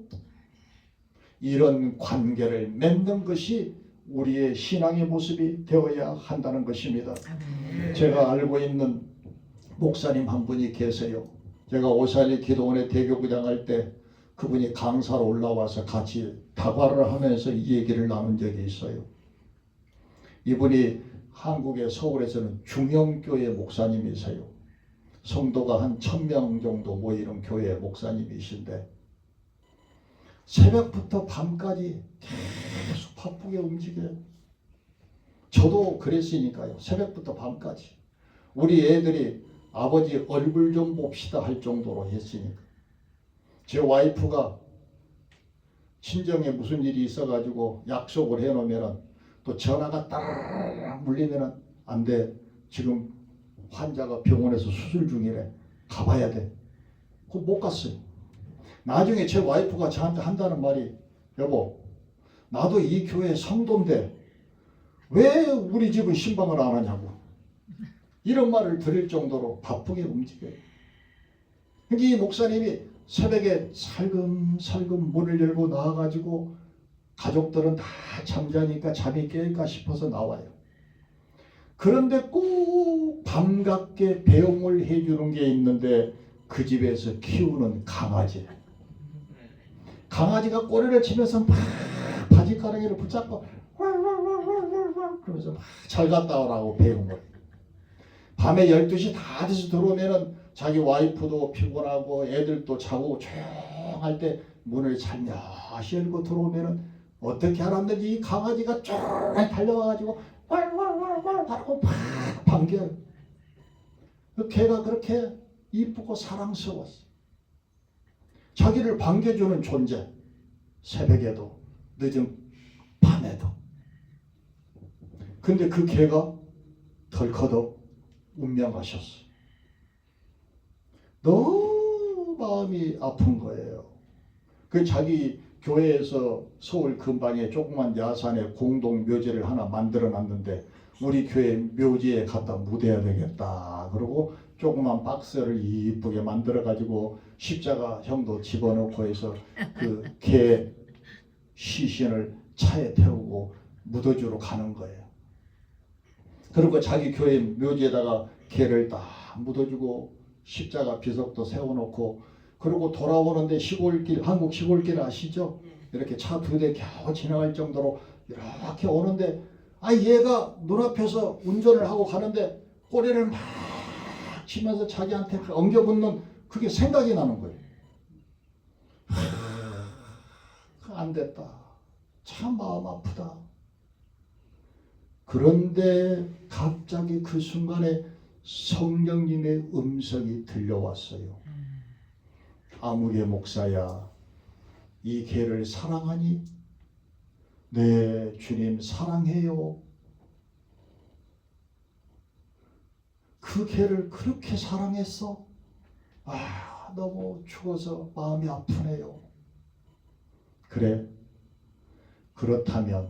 이런 관계를 맺는 것이 우리의 신앙의 모습이 되어야 한다는 것입니다. 제가 알고 있는 목사님 한 분이 계세요. 제가 오살리 기도원의 대교구장 할 때 그분이 강사로 올라와서 같이 다과를 하면서 이 얘기를 나눈 적이 있어요. 이분이 한국의 서울에서는 중형교회 목사님이세요. 성도가 한 1000명 정도 모이는 교회 목사님이신데 새벽부터 밤까지 계속 바쁘게 움직여요. 저도 그랬으니까요. 새벽부터 밤까지. 우리 애들이 아버지 얼굴 좀 봅시다 할 정도로 했으니까. 제 와이프가 친정에 무슨 일이 있어가지고 약속을 해놓으면 또 전화가 따르르 물리면은 안 돼. 지금 환자가 병원에서 수술 중이래. 가봐야 돼. 그거 못 갔어요. 나중에 제 와이프가 저한테 한다는 말이 여보 나도 이 교회 성도인데 왜 우리 집은 신방을 안 하냐고 이런 말을 들을 정도로 바쁘게 움직여요. 그러니까 이 목사님이 새벽에 살금살금 문을 열고 나와가지고 가족들은 다 잠자니까 잠이 깰까 싶어서 나와요. 그런데 꼭 반갑게 배웅을 해주는 게 있는데 그 집에서 키우는 강아지. 강아지가 꼬리를 치면서 막 바지가랑이를 붙잡고 그러면서 막 잘 갔다 오라고 배웅을. 밤에 12시 다 돼서 들어오면은 자기 와이프도 피곤하고 애들도 자고 조용할 때 문을 살며시 열고 들어오면은 어떻게 알았는지 이 강아지가 쭉 달려와가지고 왈왈왈왈 하고 팍 반겨요. 그 개가 그렇게 이쁘고 사랑스러웠어. 자기를 반겨주는 존재. 새벽에도 늦은 밤에도. 근데 그 개가 덜커덕 운명하셨어. 너무 마음이 아픈 거예요. 그 자기 교회에서 서울 근방에 조그만 야산에 공동 묘지를 하나 만들어 놨는데 우리 교회 묘지에 갖다 묻어야 되겠다. 그러고 조그만 박스를 이쁘게 만들어 가지고 십자가 형도 집어넣고 해서 그 개 시신을 차에 태우고 묻어주러 가는 거예요. 그리고 자기 교회 묘지에다가 개를 딱 묻어주고 십자가 비석도 세워놓고 그리고 돌아오는데 시골길, 한국 시골길 아시죠? 이렇게 차 2대 겨우 지나갈 정도로 이렇게 오는데 얘가 눈앞에서 운전을 하고 가는데 꼬리를 막 치면서 자기한테 엉겨붙는 그게 생각이 나는 거예요. 안 됐다. 참 마음 아프다. 그런데 갑자기 그 순간에 성령님의 음성이 들려왔어요. 아무개 목사야, 이 개를 사랑하니? 네, 주님 사랑해요. 그 개를 그렇게 사랑했어? 너무 죽어서 마음이 아프네요. 그래, 그렇다면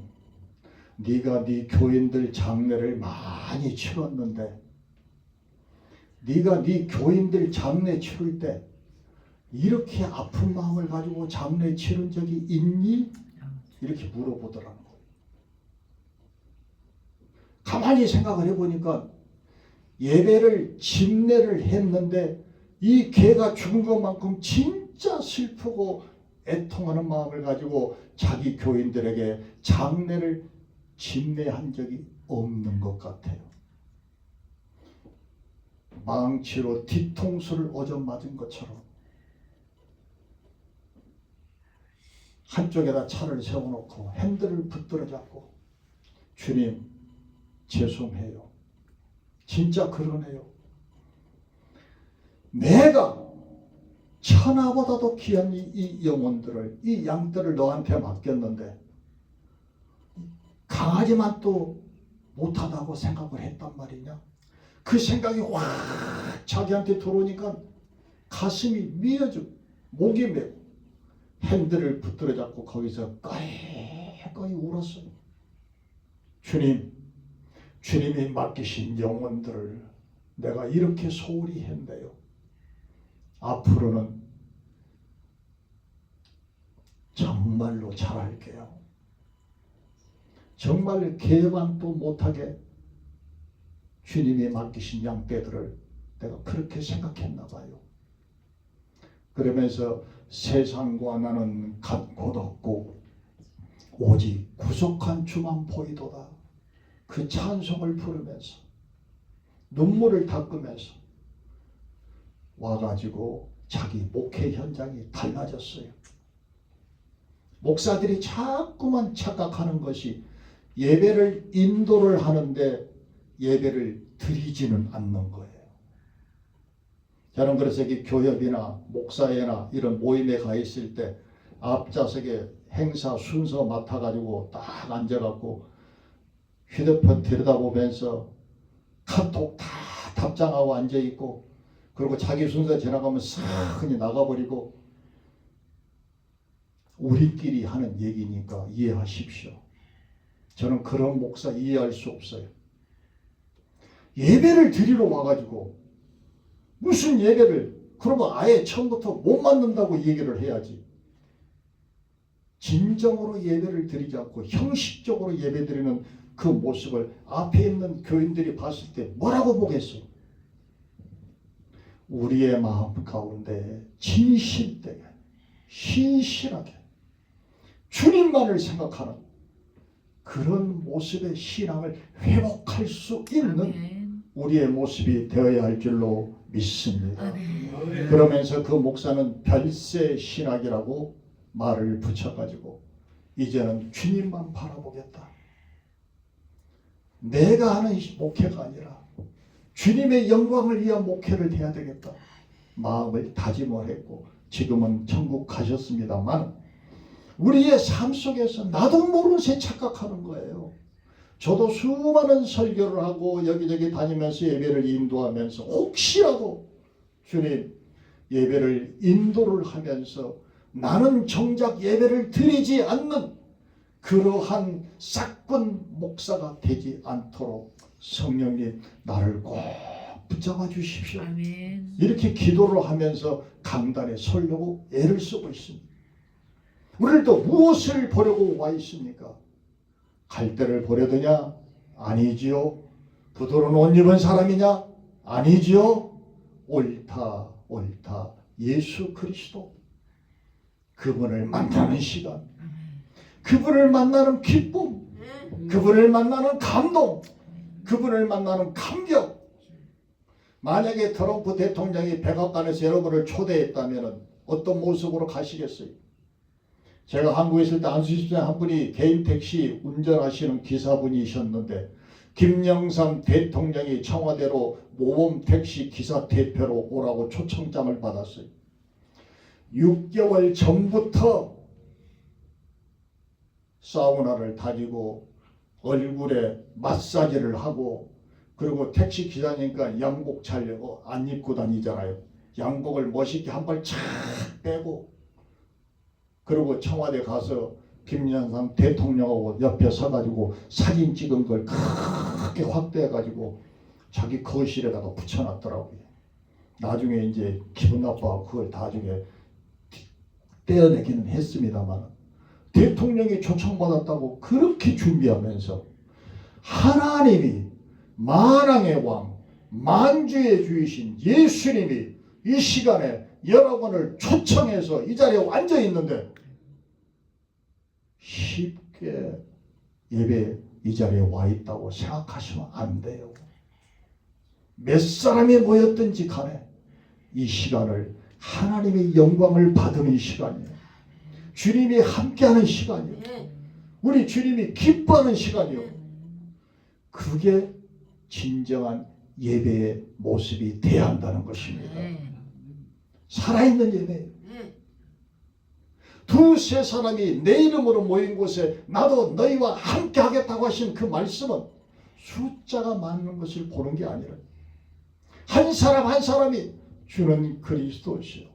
네가 네 교인들 장례를 많이 치렀는데 네가 네 교인들 장례 치를 때 이렇게 아픈 마음을 가지고 장례 치른 적이 있니? 이렇게 물어보더라는 거예요. 가만히 생각을 해보니까 예배를 집례를 했는데 이 개가 죽은 것만큼 진짜 슬프고 애통하는 마음을 가지고 자기 교인들에게 장례를 집례한 적이 없는 것 같아요. 망치로 뒤통수를 오줌맞은 것처럼 한쪽에다 차를 세워놓고 핸들을 붙들어 잡고 주님 죄송해요. 진짜 그러네요. 내가 천하보다도 귀한 이 영혼들을, 이 양들을 너한테 맡겼는데 강아지만 또 못하다고 생각을 했단 말이냐. 그 생각이 확 자기한테 들어오니까 가슴이 미어져 목이 메고 핸들을 붙들어 잡고 거기서 꺼이 울었어요. 주님이 맡기신 영혼들을 내가 이렇게 소홀히 했네요. 앞으로는 정말로 잘할게요. 정말 개반도 못하게 주님이 맡기신 양떼들을 내가 그렇게 생각했나 봐요. 그러면서 세상과 나는 갓 곧 없고 오직 구속한 주만 보이도다. 그 찬송을 부르면서 눈물을 닦으면서 와가지고 자기 목회 현장이 달라졌어요. 목사들이 자꾸만 착각하는 것이 예배를 인도를 하는데 예배를 드리지는 않는 거예요. 저는 그래서 이 교협이나 목사회나 이런 모임에 가 있을 때 앞좌석에 행사 순서 맡아가지고 딱 앉아갖고 휴대폰 들여다보면서 카톡 다 답장하고 앉아있고, 그리고 자기 순서 지나가면 싹 그냥 나가버리고, 우리끼리 하는 얘기니까 이해하십시오. 저는 그런 목사 이해할 수 없어요. 예배를 드리러 와가지고 무슨 예배를, 그러면 아예 처음부터 못 만든다고 얘기를 해야지. 진정으로 예배를 드리지 않고 형식적으로 예배 드리는 그 모습을 앞에 있는 교인들이 봤을 때 뭐라고 보겠어요? 우리의 마음 가운데 진실되게 신실하게 주님만을 생각하는 그런 모습의 신앙을 회복할 수 있는 아멘. 우리의 모습이 되어야 할 줄로 믿습니다. 아멘. 그러면서 그 목사는 별세 신학이라고 말을 붙여가지고 이제는 주님만 바라보겠다. 내가 하는 목회가 아니라 주님의 영광을 위한 목회를 해야 되겠다. 마음을 다짐을 했고 지금은 천국 가셨습니다만 우리의 삶 속에서 나도 모르는 새 착각하는 거예요. 저도 수많은 설교를 하고 여기저기 다니면서 예배를 인도하면서 혹시라도 주님 예배를 인도를 하면서 나는 정작 예배를 드리지 않는 그러한 싹군 목사가 되지 않도록 성령님 나를 꼭 붙잡아 주십시오. 아멘. 이렇게 기도를 하면서 강단에 서려고 애를 쓰고 있습니다. 우리를 또 무엇을 보려고 와 있습니까? 갈대를 보려드냐? 아니지요. 부드러운 옷 입은 사람이냐? 아니지요. 옳다 옳다 예수 그리스도, 그분을 만나는 시간, 그분을 만나는 기쁨, 그분을 만나는 감동, 그분을 만나는 감격. 만약에 트럼프 대통령이 백악관에서 여러분을 초대했다면 어떤 모습으로 가시겠어요? 제가 한국에 있을 때 안수집사님 한 분이 개인 택시 운전하시는 기사분이셨는데 김영삼 대통령이 청와대로 모범 택시 기사 대표로 오라고 초청장을 받았어요. 6개월 전부터 사우나를 다니고 얼굴에 마사지를 하고, 그리고 택시 기사니까 양복 잘 안 입고 다니잖아요. 양복을 멋있게 한 벌 착 빼고, 그리고 청와대 가서 김영삼 대통령하고 옆에 서가지고 사진 찍은 걸 크게 확대해가지고 자기 거실에다가 붙여놨더라고요. 나중에 이제 기분 나빠하고 그걸 나중에 떼어내기는 했습니다만, 대통령이 초청받았다고 그렇게 준비하면서 하나님이 만왕의 왕, 만주의 주이신 예수님이 이 시간에 여러분을 초청해서 이 자리에 앉아 있는데 쉽게 예배 이 자리에 와 있다고 생각하시면 안 돼요. 몇 사람이 모였든지 간에 이 시간을 하나님의 영광을 받는 시간이에요. 주님이 함께하는 시간이에요. 우리 주님이 기뻐하는 시간이에요. 그게 진정한 예배의 모습이 돼야 한다는 것입니다. 살아있는 예배. 두세 사람이 내 이름으로 모인 곳에 나도 너희와 함께 하겠다고 하신 그 말씀은 숫자가 많은 것을 보는 게 아니라 한 사람 한 사람이 주는 그리스도시요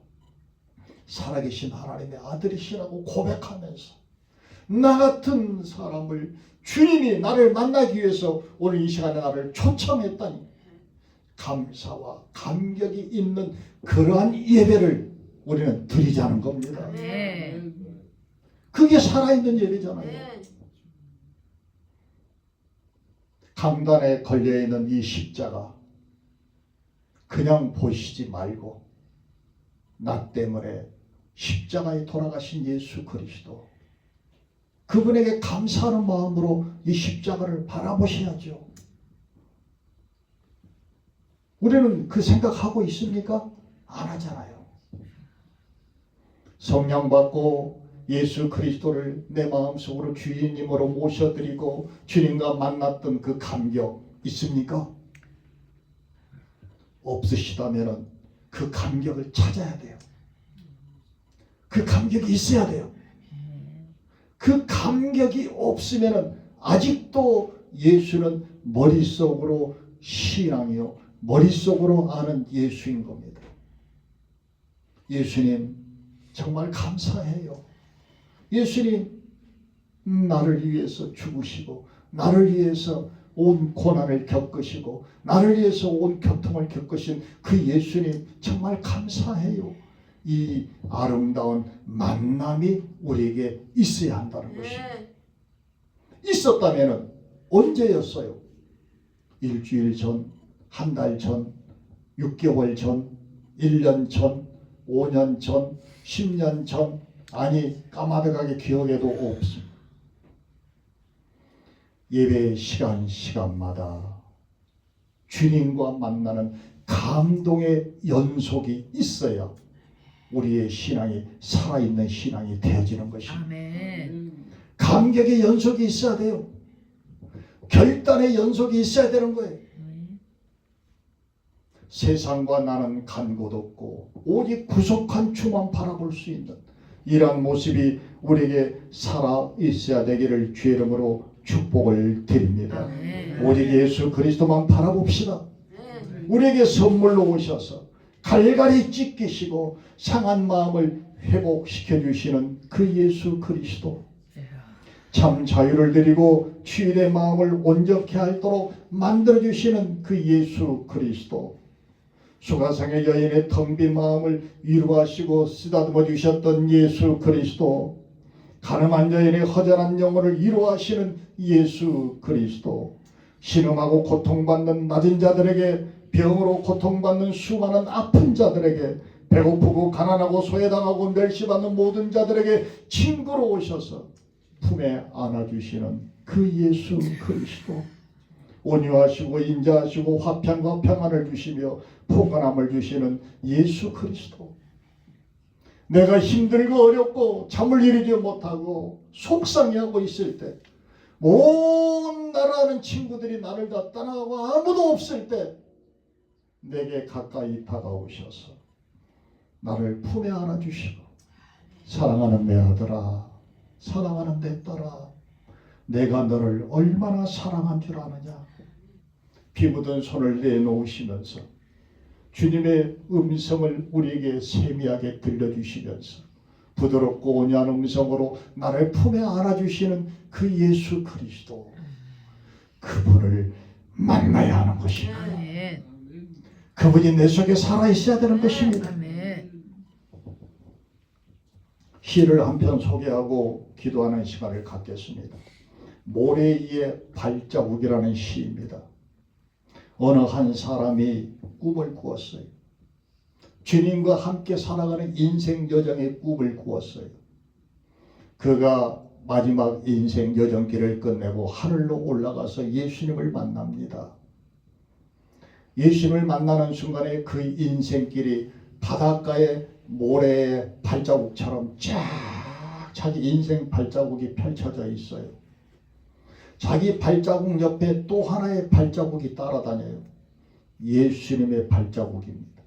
살아계신 하나님의 아들이시라고 고백하면서 나 같은 사람을 주님이 나를 만나기 위해서 오늘 이 시간에 나를 초청했다니 감사와 감격이 있는 그러한 예배를 우리는 드리자는 겁니다. 그게 살아있는 예배잖아요. 강단에 걸려있는 이 십자가 그냥 보시지 말고 나 때문에 십자가에 돌아가신 예수 그리스도, 그분에게 감사하는 마음으로 이 십자가를 바라보셔야죠. 우리는 그 생각하고 있습니까? 안 하잖아요. 성령 받고 예수 그리스도를 내 마음속으로 주인님으로 모셔드리고 주님과 만났던 그 감격 있습니까? 없으시다면 그 감격을 찾아야 돼요. 그 감격이 있어야 돼요. 그 감격이 없으면 아직도 예수는 머릿속으로 신앙이요, 머릿속으로 아는 예수인 겁니다. 예수님 정말 감사해요. 예수님 나를 위해서 죽으시고 나를 위해서 온 고난을 겪으시고 나를 위해서 온 고통을 겪으신 그 예수님 정말 감사해요. 이 아름다운 만남이 우리에게 있어야 한다는 것입니다. 있었다면 언제였어요? 일주일 전, 한 달 전, 6개월 전, 1년 전, 5년 전, 10년 전, 아니 까마득하게 기억에도 없습니다. 예배 시간마다 주님과 만나는 감동의 연속이 있어야 우리의 신앙이 살아있는 신앙이 되어지는 것입니다. 아멘. 감격의 연속이 있어야 돼요. 결단의 연속이 있어야 되는 거예요. 세상과 나는 간 곳 없고 오직 구속한 주만 바라볼 수 있는 이러한 모습이 우리에게 살아 있어야 되기를 주의 이름으로 축복을 드립니다. 아멘. 오직 예수 그리스도만 바라봅시다. 우리에게 선물로 오셔서 갈갈이 찢기시고 상한 마음을 회복시켜 주시는 그 예수 그리스도, 참 자유를 드리고 주일의 마음을 온전케 하도록 만들어 주시는 그 예수 그리스도, 수가상의 여인의 텅 빈 마음을 위로하시고 쓰다듬어 주셨던 예수 그리스도, 가늠한 여인의 허전한 영혼을 위로하시는 예수 그리스도, 신음하고 고통받는 낮은 자들에게, 병으로 고통받는 수많은 아픈 자들에게, 배고프고 가난하고 소외당하고 멸시받는 모든 자들에게 친구로 오셔서 품에 안아주시는 그 예수 그리스도, 온유하시고 인자하시고 화평과 평안을 주시며 포근함을 주시는 예수 그리스도, 내가 힘들고 어렵고 잠을 이루지 못하고 속상해하고 있을 때, 온 나라는 친구들이 나를 다 떠나가고 아무도 없을 때 내게 가까이 다가오셔서 나를 품에 안아주시고, 사랑하는 내 아들아, 사랑하는 내 딸아, 내가 너를 얼마나 사랑한 줄 아느냐. 피 묻은 손을 내놓으시면서 주님의 음성을 우리에게 세미하게 들려주시면서 부드럽고 온유한 음성으로 나를 품에 안아주시는 그 예수 그리스도, 그분을 만나야 하는 것입니다. 아멘. 그분이 내 속에 살아있어야 되는 것입니다. 아멘. 시를 한 편 소개하고 기도하는 시간을 갖겠습니다. 모래 위의 발자국이라는 시입니다. 어느 한 사람이 꿈을 꾸었어요. 주님과 함께 살아가는 인생 여정의 꿈을 꾸었어요. 그가 마지막 인생 여정길을 끝내고 하늘로 올라가서 예수님을 만납니다. 예수님을 만나는 순간에 그 인생길이 바닷가의 모래의 발자국처럼 쫙 자기 인생 발자국이 펼쳐져 있어요. 자기 발자국 옆에 또 하나의 발자국이 따라다녀요. 예수님의 발자국입니다.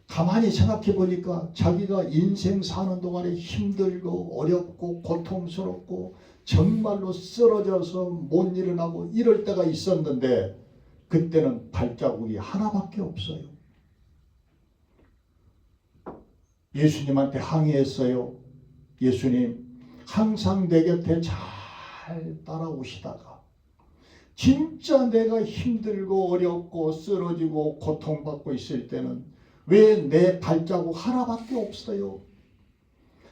가만히 생각해 보니까 자기가 인생 사는 동안에 힘들고 어렵고 고통스럽고 정말로 쓰러져서 못 일어나고 이럴 때가 있었는데, 그때는 발자국이 하나밖에 없어요. 예수님한테 항의했어요. 예수님, 항상 내 곁에 잘 따라오시다가 진짜 내가 힘들고 어렵고 쓰러지고 고통받고 있을 때는 왜 내 발자국 하나밖에 없어요?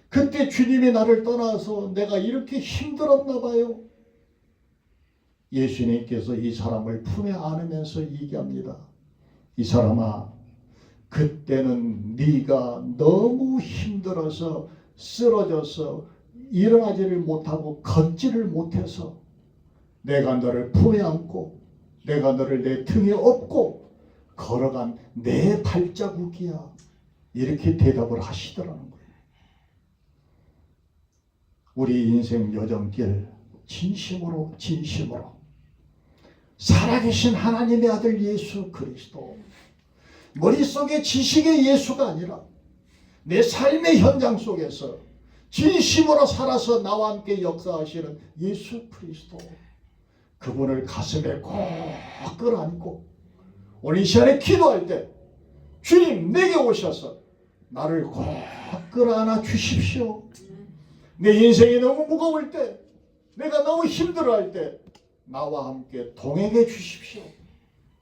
그때 주님이 나를 떠나서 내가 이렇게 힘들었나 봐요. 예수님께서 이 사람을 품에 안으면서 얘기합니다. 이 사람아, 그때는 네가 너무 힘들어서 쓰러져서 일어나지를 못하고 걷지를 못해서 내가 너를 품에 안고 내가 너를 내 등에 업고 걸어간 내 발자국이야. 이렇게 대답을 하시더라는 거예요. 우리 인생 여정길 진심으로 살아계신 하나님의 아들 예수 그리스도, 머릿속에 지식의 예수가 아니라 내 삶의 현장 속에서 진심으로 살아서 나와 함께 역사하시는 예수 그리스도, 그분을 가슴에 꼭 끌어안고 오늘 이 시간에 기도할 때 주님 내게 오셔서 나를 꼭 끌어안아 주십시오. 내 인생이 너무 무거울 때, 내가 너무 힘들어할 때 나와 함께 동행해 주십시오.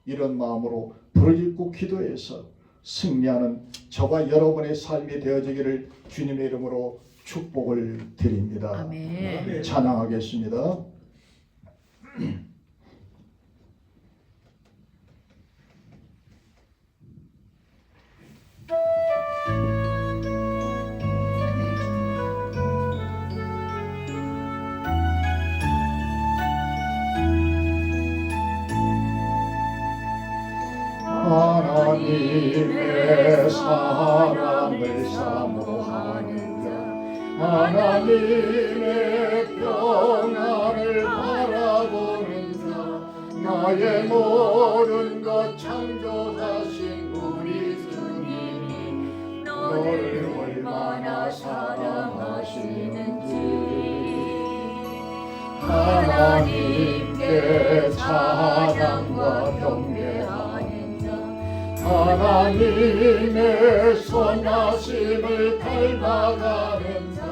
이런 마음으로 부르짖고 기도해서 승리하는 저와 여러분의 삶이 되어지기를 주님의 이름으로 축복을 드립니다. 아멘. 찬양하겠습니다. 하나님의 사랑을 사모하는 자, 하나님의 평안을 바라보는 자, 나의 모든 것 창조하신 우리 주님이 너를 얼마나 사랑하시는지 하나님께 찬양과 경배하는 자, 하나님의 선하심을 닮아가는 자,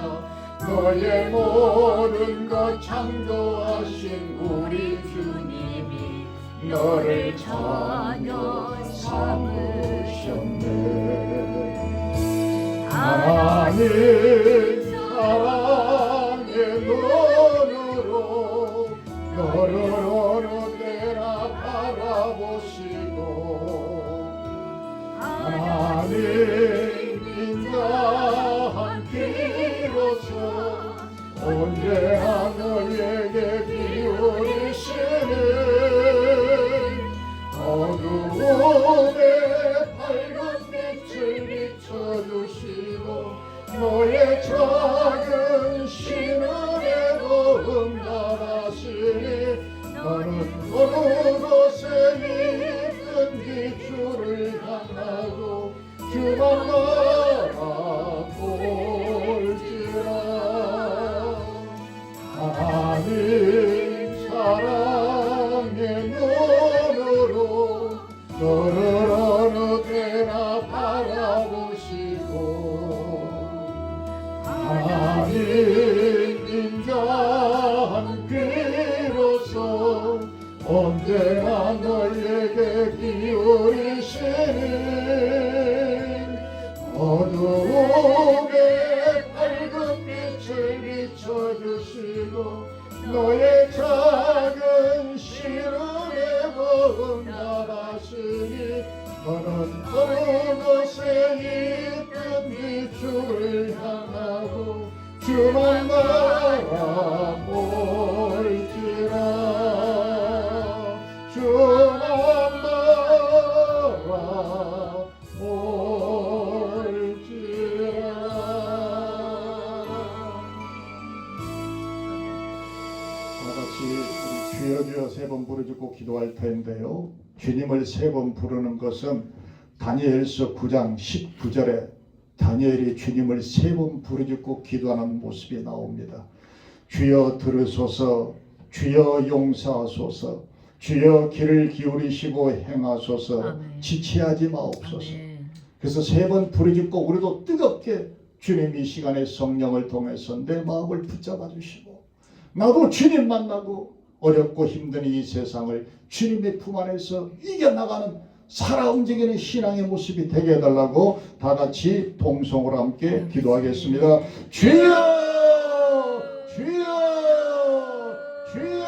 너의 모든 것 창조하신 우리 주님이 너를 자녀 삼으셨네. 하나님 사랑의 눈으로 너를 어느 때나 바라보시고 하나님 인자한 길로서 언제나 너에게 기울이시는 어두움에 밝은 빛을 비춰주시고 너의 작은 신은혜로 응답하시니 너는 어느 곳에 있든지 주를 향하고 주만 바라볼지라. 하나님 사랑의 눈으로 너를 어느 때나 바라보시고 하나님 인자한 귀로서 언제나 너에게 기울이시는 어두움에 밝은 빛을 비춰주시고 너의 작은 시름에 응답하시니 너는 어느 곳에 있든지 주를 향하고 주만 바라볼지라. 주만 바라볼지라. 다같이 주여 주여 세 번 부르짖고 기도할 텐데요. 주님을 세 번 부르는 것은 다니엘서 9장 19절에 다니엘이 주님을 세 번 부르짖고 기도하는 모습이 나옵니다. 주여 들으소서, 주여 용서하소서, 주여 귀를 기울이시고 행하소서, 아멘. 지체하지 마옵소서. 아멘. 그래서 세 번 부르짖고 우리도 뜨겁게 주님 이 시간에 성령을 통해서 내 마음을 붙잡아 주시고 나도 주님 만나고 어렵고 힘든 이 세상을 주님의 품 안에서 이겨나가는 살아 움직이는 신앙의 모습이 되게 해달라고 다 같이 동성으로 함께 기도하겠습니다. 주여! 주여! 주여!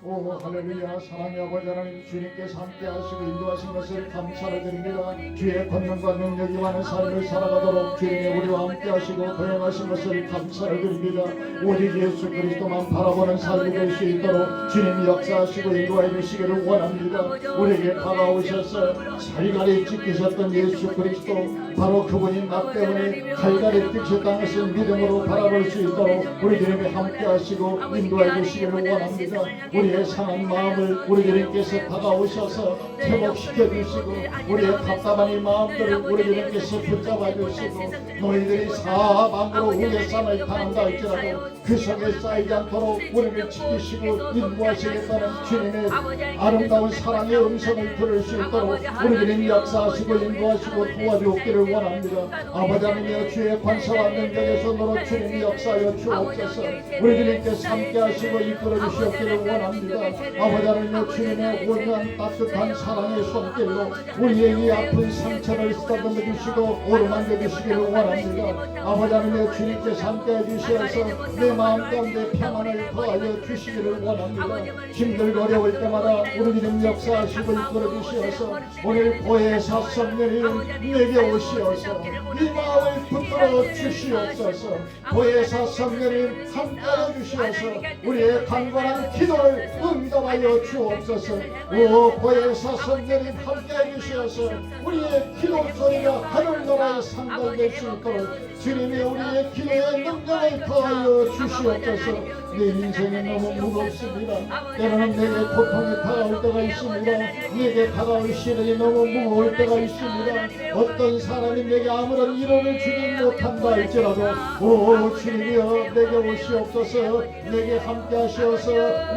오 할렐루야. 사랑의 아버지 하나님 주님께서 함께 하시고 인도하신 것을 감사를 드립니다. 주의 권능과 능력이 많은 삶을 살아가도록 주님의 우리와 함께 하시고 도행하신 것을 감사를 드립니다. 오직 예수 그리스도만 바라보는 삶이 될 수 있도록 주님이 역사하시고 인도해 주시기를 원합니다. 우리에게 다가오셔서 살갈이 찢기셨던 예수 그리스도 바로 그분이 나 때문에 칼갈이 찢으셨다는 것을 믿음으로 바라볼 수 있도록 우리 주님이 함께 하시고 인도해 주시기를 원합니다. 우리의 상황 하는 마음을 우리 주님께서 다가오셔서 회복시켜 주시고 우리의 답답한 이 마음들을 우리 주님께서 붙잡아 주시고 너희들이 사방으로 우겨쌈을 당한다 할지라도 그 속에 쌓이지 않도록 우리를 지키시고 인도하시겠다는 주님의 아름다운 사랑의 음성을 들을 수 있도록 우리 주님 역사하시고 인도하시고 도와주옵기를 원합니다. 아버지 하나님의 주의 관사와 능력의 손으로 주님이 역사하여 주옵소서. 우리 주님께서 함께 하시고 이끌어 주시옵기를 원합니다. 아버지 하나님의 주님의 온유한 따뜻한 사랑의 손길로 우리의 이 아픈 상처를 쓰다듬어 주시고 오르만져 주시기를 원합니다. 아버지 하나님의 주님께서 함께 해주셔서 내 마음 가운데 평안을 더하여 주시기를 원합니다. 힘들고 어려울 때마다 우리 주님 역사하시고 이끌어 주시어서 오늘 보혜사 성령님 내게 오시어서 이 마음을 붙들어 주시옵소서. 보혜사 성령님 함께하여 주시어서 우리의 간절한 기도를 응답하여 주옵소서. 오 보혜사 성령님 함께해 주시어서 우리의 기도 소리가 하늘나라에 상달될 수 있도록 주님이 우리의 기도의 능력을 더하여 주시옵소서. 내 인생이 너무 무겁습니다. 때로는 내게 고통이 다가올 때가 있습니다. 내게 다가올 시련이 너무 무거울 때가 있습니다. 어떤 사람이 내게 아무런 위로를 주지 못한다 할지라도 오 주님이여 내게 오시옵소서. 내게 함께 하시어서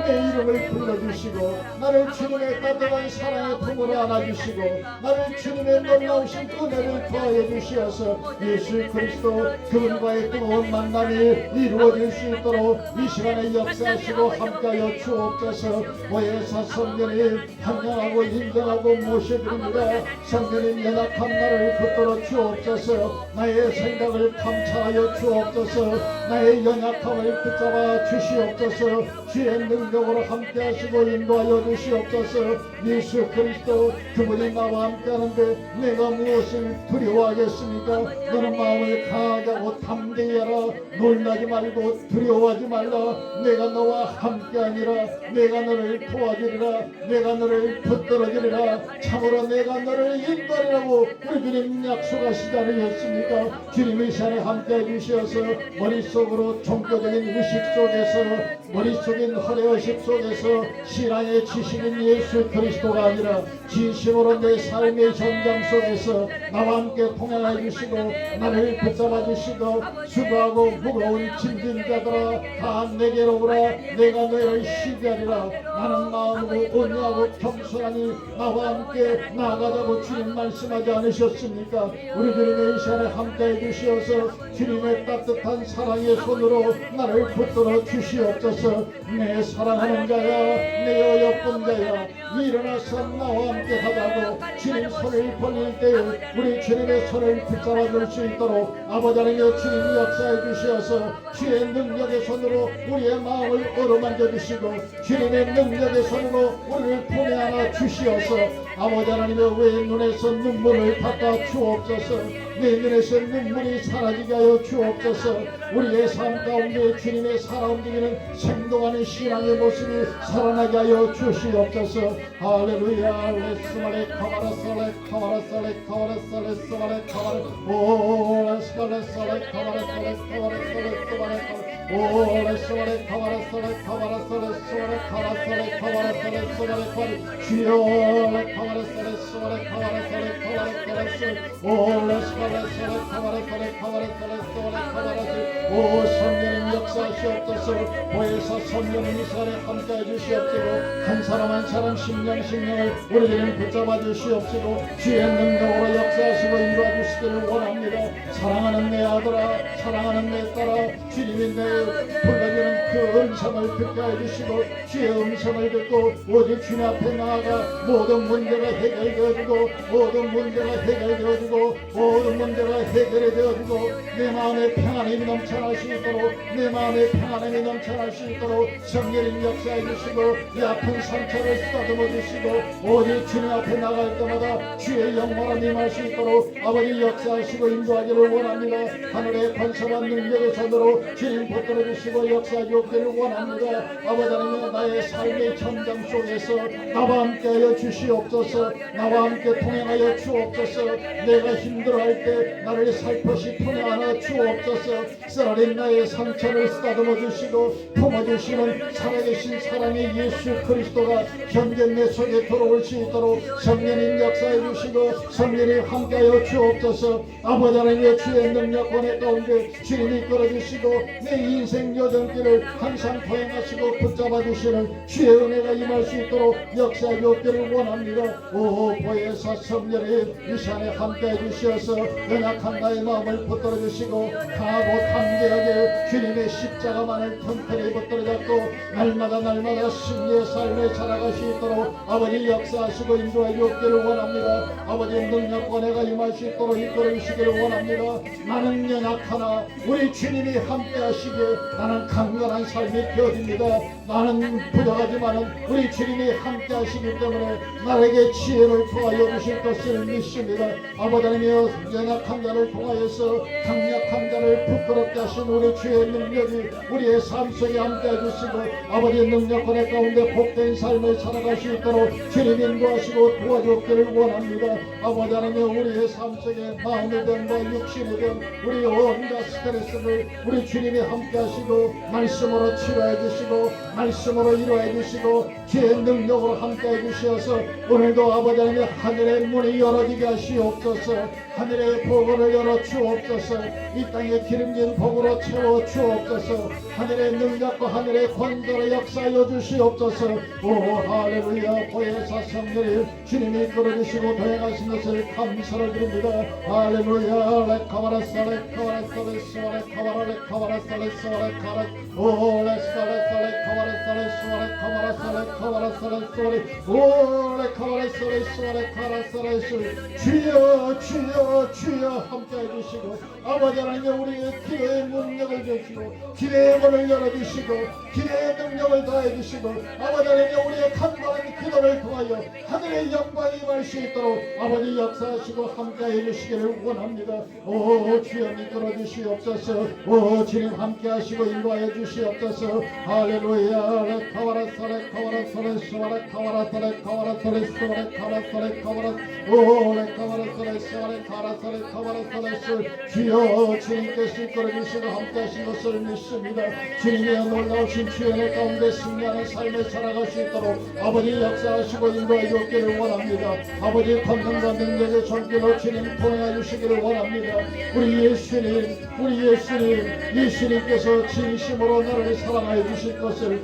내 이름을 불러주시고 나를 주님의 따뜻한 사랑의 품으로 안아주시고 나를 주님의 놀라우신 은혜를 더하여 주시어서 예수 그리스도 그분과의 뜨거운 만남이 이루어질 수 있도록 이 시간에 역사하시고 함께하여 주옵소서. 보혜사 성령님 환영하고 인정하고 모셔드립니다. 성령님 연약한 나를 붙들어 주옵소서. 나의 생각을 감찰하여 주옵소서. 나의 연약함을 붙잡아 주시옵소서. 주의 능력으로 함께하시고 인도하여 주시옵소서. 예수 그리스도 그분이 나와 함께하는데 내가 무엇을 두려워하겠습니까? 너는 마음을 강하게 하고 담대히 하라. 놀라지 말고 두려워하지 말라. 내가 너와 함께하니라. 내가 너를 도와주리라. 내가 너를 붙들어주리라. 참으로 내가 너를 인도하리라고 우리 주님 약속하시지 않으셨습니까? 주님이 이 시간에 함께해 주셔서 머릿속으로 종교적인 의식 속에서 머릿속인 허례의식 속에서 신앙의 지식인 예수 그리스도가 아니라 진심으로 내 삶의 현장 속에서 나와 함께 동행해 주시고 나를 붙잡아 주시고 수고하고 무거운 짐진 자들아 다 내게로 오라. 내가 너를 시기하리라. 나는 마음으로 온유하고 겸손하니 나와 함께 나아가자고 주님 말씀하지 않으셨습니까? 우리 주님의 이 시간에 함께해 주시어서 주님의 따뜻한 사랑의 손으로 나를 붙들어 주시옵소서. 내 사랑하는 자야 내 어여쁜 자야 일어나서 나와 함께 하자고 주님 손을 벌릴 때에 우리 주님의 손을 붙잡아 줄 수 있도록 아버지 하나님의 주님이 역사해 주시어서 주의 능력의 손으로 우리의 마음을 어루만져 주시고 주님의 능력의 손으로 우리를 품에 안아 주시어서 아버지 하나님의 왜 눈에서 눈물을 닦아 주옵소서. 내 눈에서 눈물이 사라지게 하여 주옵소서. 우리의 삶 가운데 주님의 살아 움직이는 생동하는 신앙의 모습이 살아나게 하여 주시옵소서. 할렐루야. 레스마레 카마라살레 카마라살레 카마라살레 스마레 카마라 오 레스마레살레 카마라살레 카마라살레 스마레 카마라 오 레스마레 카마라살레 카마라살레 스마레 카마라살레 카마라살레 스마레 카마라 주여 카마라살레 스마레 카마라살레 카마라살레 오 레스마레살레 카마라살레 카마라살레 스마레 카마라살레 오 성령님 역사하시옵소서. 보혜사 성령님 이 시간에 함께해 주시옵시고 한 사람 한 사람 심령을 우리들은 붙잡아 주시옵시고 주의 능력으로 역사하시고 인도해 주시기를 원합니다. 사랑하는 내 아들아 사랑하는 내 딸아 주님이 내 불러주는 그 음성을 듣게 해주시고 주의 음성을 듣고 오직 주님 앞에 나아가 모든 문제가 해결되어지고 모든 문제가 해결되어지고 모든 문제가 해결이 되어지고 내 마음에 평안이 넘쳐날 수 있도록 내 마음에 평안이 넘쳐날 수 있도록 성령님 역사해 주시고 이 아픈 상처를 쓰다듬어 주시고 오직 주님 앞에 나갈 때마다 주의 영광을 임할 수 있도록 아버지 아버지 역사하시고 인도하기를 원합니다. 하늘의 권세와 능력의 손으로 주님 붙들어 주시고 역사하기를 원합니다. 아버지 하나님 나의 삶의 현장 속에서 나와 함께하여 주시옵소서. 나와 함께 통행하여 주옵소서. 내가 힘들어할 때 나를 살포시 통행하여 주옵소서. 쓰라린 나의 상처를 쓰다듬어 주시고 품어주시는 살아계신 사랑의 예수 그리스도가 현재 내 속에 들어올 수 있도록 성령님 역사해 주시고 성령님 함께하여 주옵소서. 아버지 하나님의 주의 능력 권의 가운데 주님이 이끌어 주시고 내 인생 여정길을 항상 도행하시고 붙잡아 주시는 주의 은혜가 임할 수 있도록 역사해 주옵기를 원합니다. 오 보혜사 성령님 이 시간에 함께해 주시어서 연약한 나의 마음을 붙들어 주시고 강하고 담대하게 주님의 십자가만을 튼튼히 붙들어 잡고 날마다 승리의 삶에 살아갈 수 있도록 아버지 역사하시고 인도해 주옵기를 원합니다. 아버지 능력과 내가 임할 수 있도록 이끌어 주시기를 원합니다. 나는 연약하나 우리 주님이 함께 하시기에 나는 강건한 삶이 되어집니다. 나는 부족하지만 우리 주님이 함께 하시기 때문에 나에게 지혜를 더하여 주실 것을 믿습니다. 아버지 하나님 연약한 자를 통하여서 강력한 자를 부끄럽게 하신 우리 주의 능력이 우리의 삶 속에 함께 해주시고 아버지의 능력과 내 가운데 복된 삶을 살아갈 수 있도록 주님 인도하시고 도와주기를 원합니다. 아버지 하나님 우리의 삶 속에 마음이든 육신이든 우리 온갖 스트레스를 우리 주님이 함께 하시고 말씀으로 치료해 주시고 말씀으로 이루해 주시고 주의 능력으로 함께 해 주시어서 오늘도 아버지 하나님 하늘의 문이 열어지게 하시옵소서. 하늘의 복을 열어 주옵소서. 이 땅에 기름진 복으로 채워 주옵소서. 하늘의 능력과 하늘의 권세로 역사하여 주시옵소서. 오 할렐루야. 보혜사 성령님 주님이 이끌어주시고 도행하신 것을 감사를 드립니다. 할렐루야. 레카바라사 레카바라사 레카바라 레카바라사 레카바라 오 레스카라사 레카바라사 레카바라사 레카바라사 레카바라 오 레카바라사 레카바라사 레카바라사 주여 주여 주여 함께 해주시고 아버지 하나님 우리의 기도의 능력을 주시고 기도의 문을 열어주시고 기도의 능력을 더해주시고 아버지 하나님 우리의 간절한 기도를 통하여 하늘의 영광이 임할 수 있도록 아버지 역사하시고 함께 해주시기를 원합니다. 오 주여 이끌어 주시옵소서. 오 주님 함께 하시고 인도하여 주시옵소서. 할렐루야. 레카와라사 레카와라사 레카와라사 레카와라사 레카와라사 레카와라 오 레카와라사 레카와라사 레카와라사 레카와라사 주여 주님께서 이끌어 주시고 함께 하신 것을 믿습니다. 주님의 놀라우신 주연의 가운데 승리하는 삶을 살아갈 수 있도록 아버지 역사하시고 인도해 주기를 원합니다. 아버지 권능과 능력의 손길로 주님 통해 주시기를 원합니다. 우리 예수님 예수님께서 진심으로 나를 사랑하여 주실 것을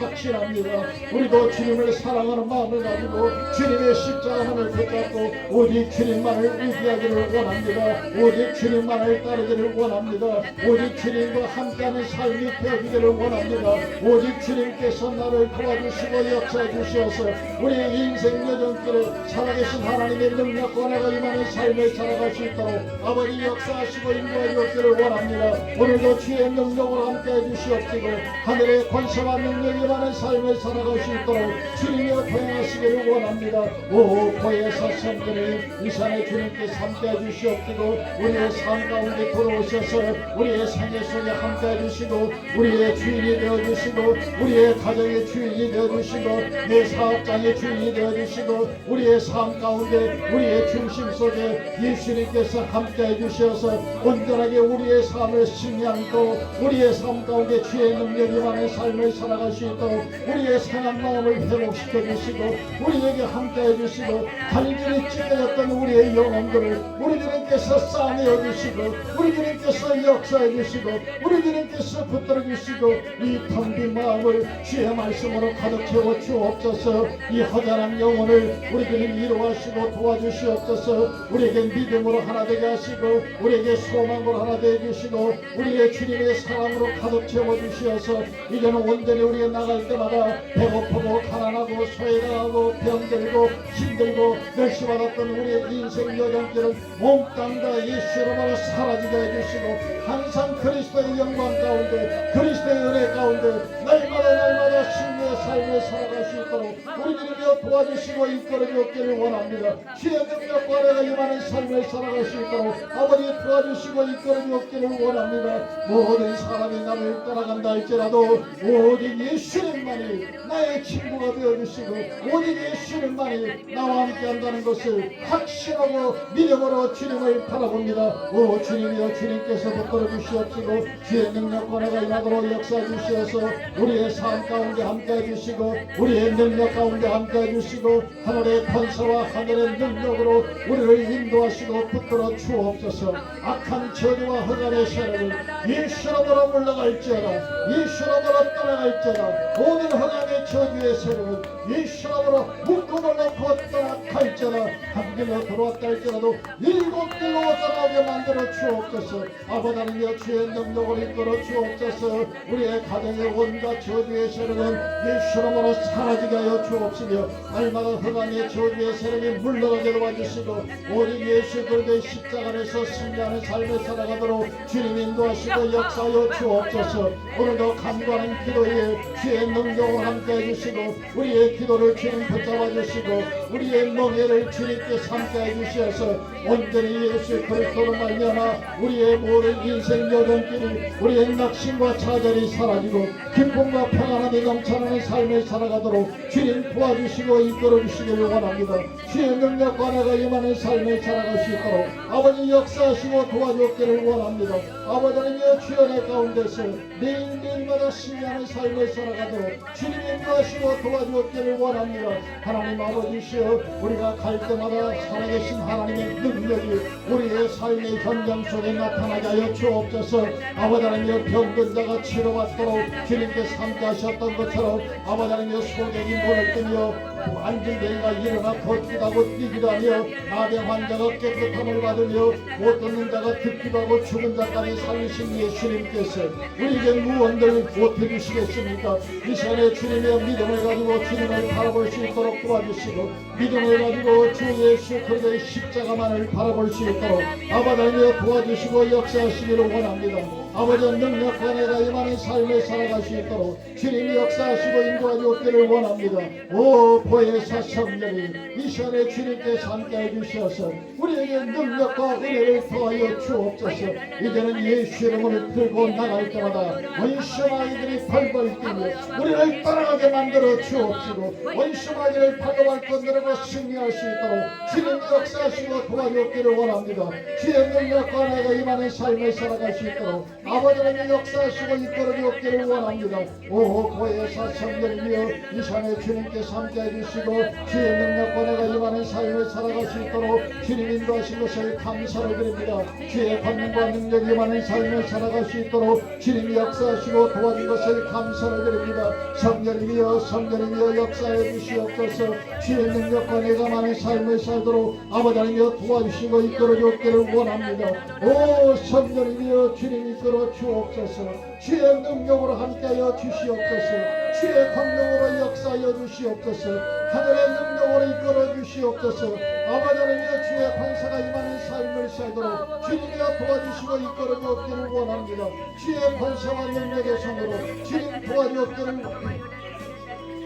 확실합니다. 우리도 주님을 사랑하는 마음을 가지고 주님의 십자가만을 붙잡고 오직 주님만을 의지하기를 원합니다. 오직 주님만을 따르기를 원합니다. 오직 주님과 함께하는 삶이 되어지기를 원합니다. 오직 주님께서 나를 도와주시고 역사해 주시어서 우리의 인생 여정길을 살아계신 하나님의 능력과 내가 임하는 삶을 살아갈 수 있도록 아버지 역사하시고 인도해 주시기를 원합니다. 오늘도 주의 능력으로 함께해 주시옵시고 하늘의 권세와 능력이 임하는 삶을 살아갈 수 있도록 주님과 동행하시기를 원합니다. 오 보혜사 성령님 이 시간에 주님께서 함께해 주시옵시고 우리의 삶 가운데 들어오셔서 우리의 생애 속에 함께해 주시고 우리의 주인이 되어주시고 우리의 가정의 주인이 되어주시고 내 사업장의 주인이 되어주시고 우리의 삶 가운데 우리의 중심 속에 예수님께서 함께해 주셔서 온전하게 우리의 삶을 승리하고 우리의 삶 가운데 주의 능력이 많은 삶을 살아갈 수 있도록 우리의 상한 마음을 회복시켜 주시고 우리에게 함께해 주시고 간절히 찢어졌던 우리의 영혼들을 우리 주님께서 싸매어 주시고 우리 주님께서 역사해 주시고 우리 주님께서 붙들어 주시고 이 텅 빈 마음을 주의 말씀으로 가득 채워 주옵소서. 이 허전한 영혼을 우리 주님 이루하시고 도와주시옵소서. 우리에게 믿음으로 하나 되게 하시고 우리에게 소망으로 하나 되게 주시고 우리의 주님의 사랑으로 가득 채워 주시어서 이제는 온전히 우리가 나갈 때마다 배고프고 가난하고 소외당하고 병들고 힘들고 멸시받아 살았던 우리의 인생 여정길을 몽땅 다 예수 이름으로 사라지게 해주시고 항상 그리스도의 영광 가운데 그리스도의 은혜 가운데 날마다 승리의 삶을 살아갈 수 있도록 우리 주님이여 도와주시고 이끌어 주옵기를 원합니다. 주의 능력과 은혜가 임하는 삶을 살아갈 수 있도록 아버지 도와주시고 이끌어 주옵기를 원합니다. 모든 사람이 나를 따라간다 할지라도 오직 예수님만이 나의 친구가 되어주시고 오직 예수님만이 나와 함께 한다는 것을 확신하고 믿음으로 주님을 바라봅니다. 오 주님이여 주님께서 붙들어 주시옵시고 주의 능력과 은혜가 임하도록 역사해 주시어서 우리의 삶 가운데 함께 해주시고 우리의 능력 가운데 함께 해주시고 하늘의 권세와 하늘의 능력으로 우리를 인도하시고 붙들어 주옵소서. 악한 저주와 흑암의 세력을 예수님으로 물러갈지어다 예수님으로 떠나갈지어다 모든 흑암의 저주의 세력을 예수님으로 묶음을 놓고 떠나갈지어다 한 길로 들어왔다 할지라도 일곱 길로 떠나게 만들어 주옵소서. 아버지 하나님이여 주의 능력을 이끌어 주옵소서. 우리의 가정의 온갖 저주의 세력은 예수님으로 사라지게 하여 주옵시며 날마다 흑암의 저주의 세력이 물러가게 도와주시고 오직 예수 그리스도의 십자가 안에서 승리하는 삶을 살아가도록 주님 인도하시고 역사하여 주옵소서. 오늘도 간구하는 기도에 주의 능력을 함께 해주시고 우리의 기도를 주님 붙잡아 주시고 우리의 멍에를 주님께 삼게 해주셔서 온전히 예수 그리스도로 말미암아 우리의 모든 인생 여정길이 우리의 낙심과 좌절이 사라지고 기쁨과 평안함이 넘쳐나는 삶을 살아가도록 주님 도와주시고 이끌어주시기를 원합니다. 주의 능력과 은혜가 임하는 삶을 살아갈 수 있도록 아버지 역사하시고 도와주기를 원합니다. 아버지 하나님의 주의 은혜 가운데서 매일매일마다 승리하는 삶을 살아가도록 주님 인도하시고 도와주기를 원합니다. 하나님 아버지시여 우리가 갈 때마다 살아계신 하나님의 능력이 우리의 삶의 현장 속에 나타나게 하여 주옵소서. 아버지 하나님의 병든 자가 치료받도록 주님께서 함께 하셨던 것처럼 아버지 하나님의 소경이 눈을 뜨며 안진뱅이가 일어나 걷기도 하고 뛰기도 하며 나병 환자가 깨끗함을 받으며 못 듣는 자가 듣기도 하고 죽은 자까지 살리신 예수님께서 우리에게 무언들 못해주시겠습니까? 이 시간에 주님의 믿음을 가지고 주님을 바라볼 수 있도록 도와주시고 믿음을 가지고 주 예수 그리스도의 십자가만을 바라볼 수 있도록 아버지 하나님 도와주시고 역사하시기를 원합니다. 아버지 능력과 은혜가 임하는 삶을 살아갈 수 있도록 주님이 역사하시고 인도하여 주기를 원합니다. 오 보혜사 성령이 이 시간에 주님께서 함께 해주셔서 우리에게 능력과 은혜를 더하여 주옵소서. 이제는 예수 이름을 들고 나갈 때마다 원수마귀들이 벌벌 뛰며 우리를 따라가게 만들어 주옵시고 원수마귀를 발로발 건드리고 승리할 수 있도록 주님이 역사하시고 도와주기를 원합니다. 주의 능력과 은혜가 임하는 삶을 살아갈 수 있도록 아버지 하나님 역사하시고 이끌어 주옵기를 원합니다. 오 보혜사 성령이여 이 시간에 주님께서 함께 해주시고 주의 능력과 은혜가 임하는 삶을 살아갈 수 있도록 주님 인도하신 것을 감사를 드립니다. 주의 권능과 능력이 임하는 삶을 살아갈 수 있도록 주님이 역사하시고 도와준 것을 감사를 드립니다. 성령이여 역사해 주시옵소서. 주의 능력과 은혜가 임하는 삶을 살도록 아버지 하나님이여 도와주시고 이끌어 주옵기를 원합니다. 오 성령이여 주님 이끌어 주옵소서. 주의 능력으로 함께하여 주시옵소서. 주의 권능으로 역사하여 주시옵소서. 하늘의 능력으로 이끌어 주시옵소서. 아버지 하나님의 주의 권세가 임하는 삶을 살도록 주님이여 도와주시고 이끌어 주옵기를 원합니다. 주의 권세와 능력의 손으로 주님 도와주옵기를 원합니다.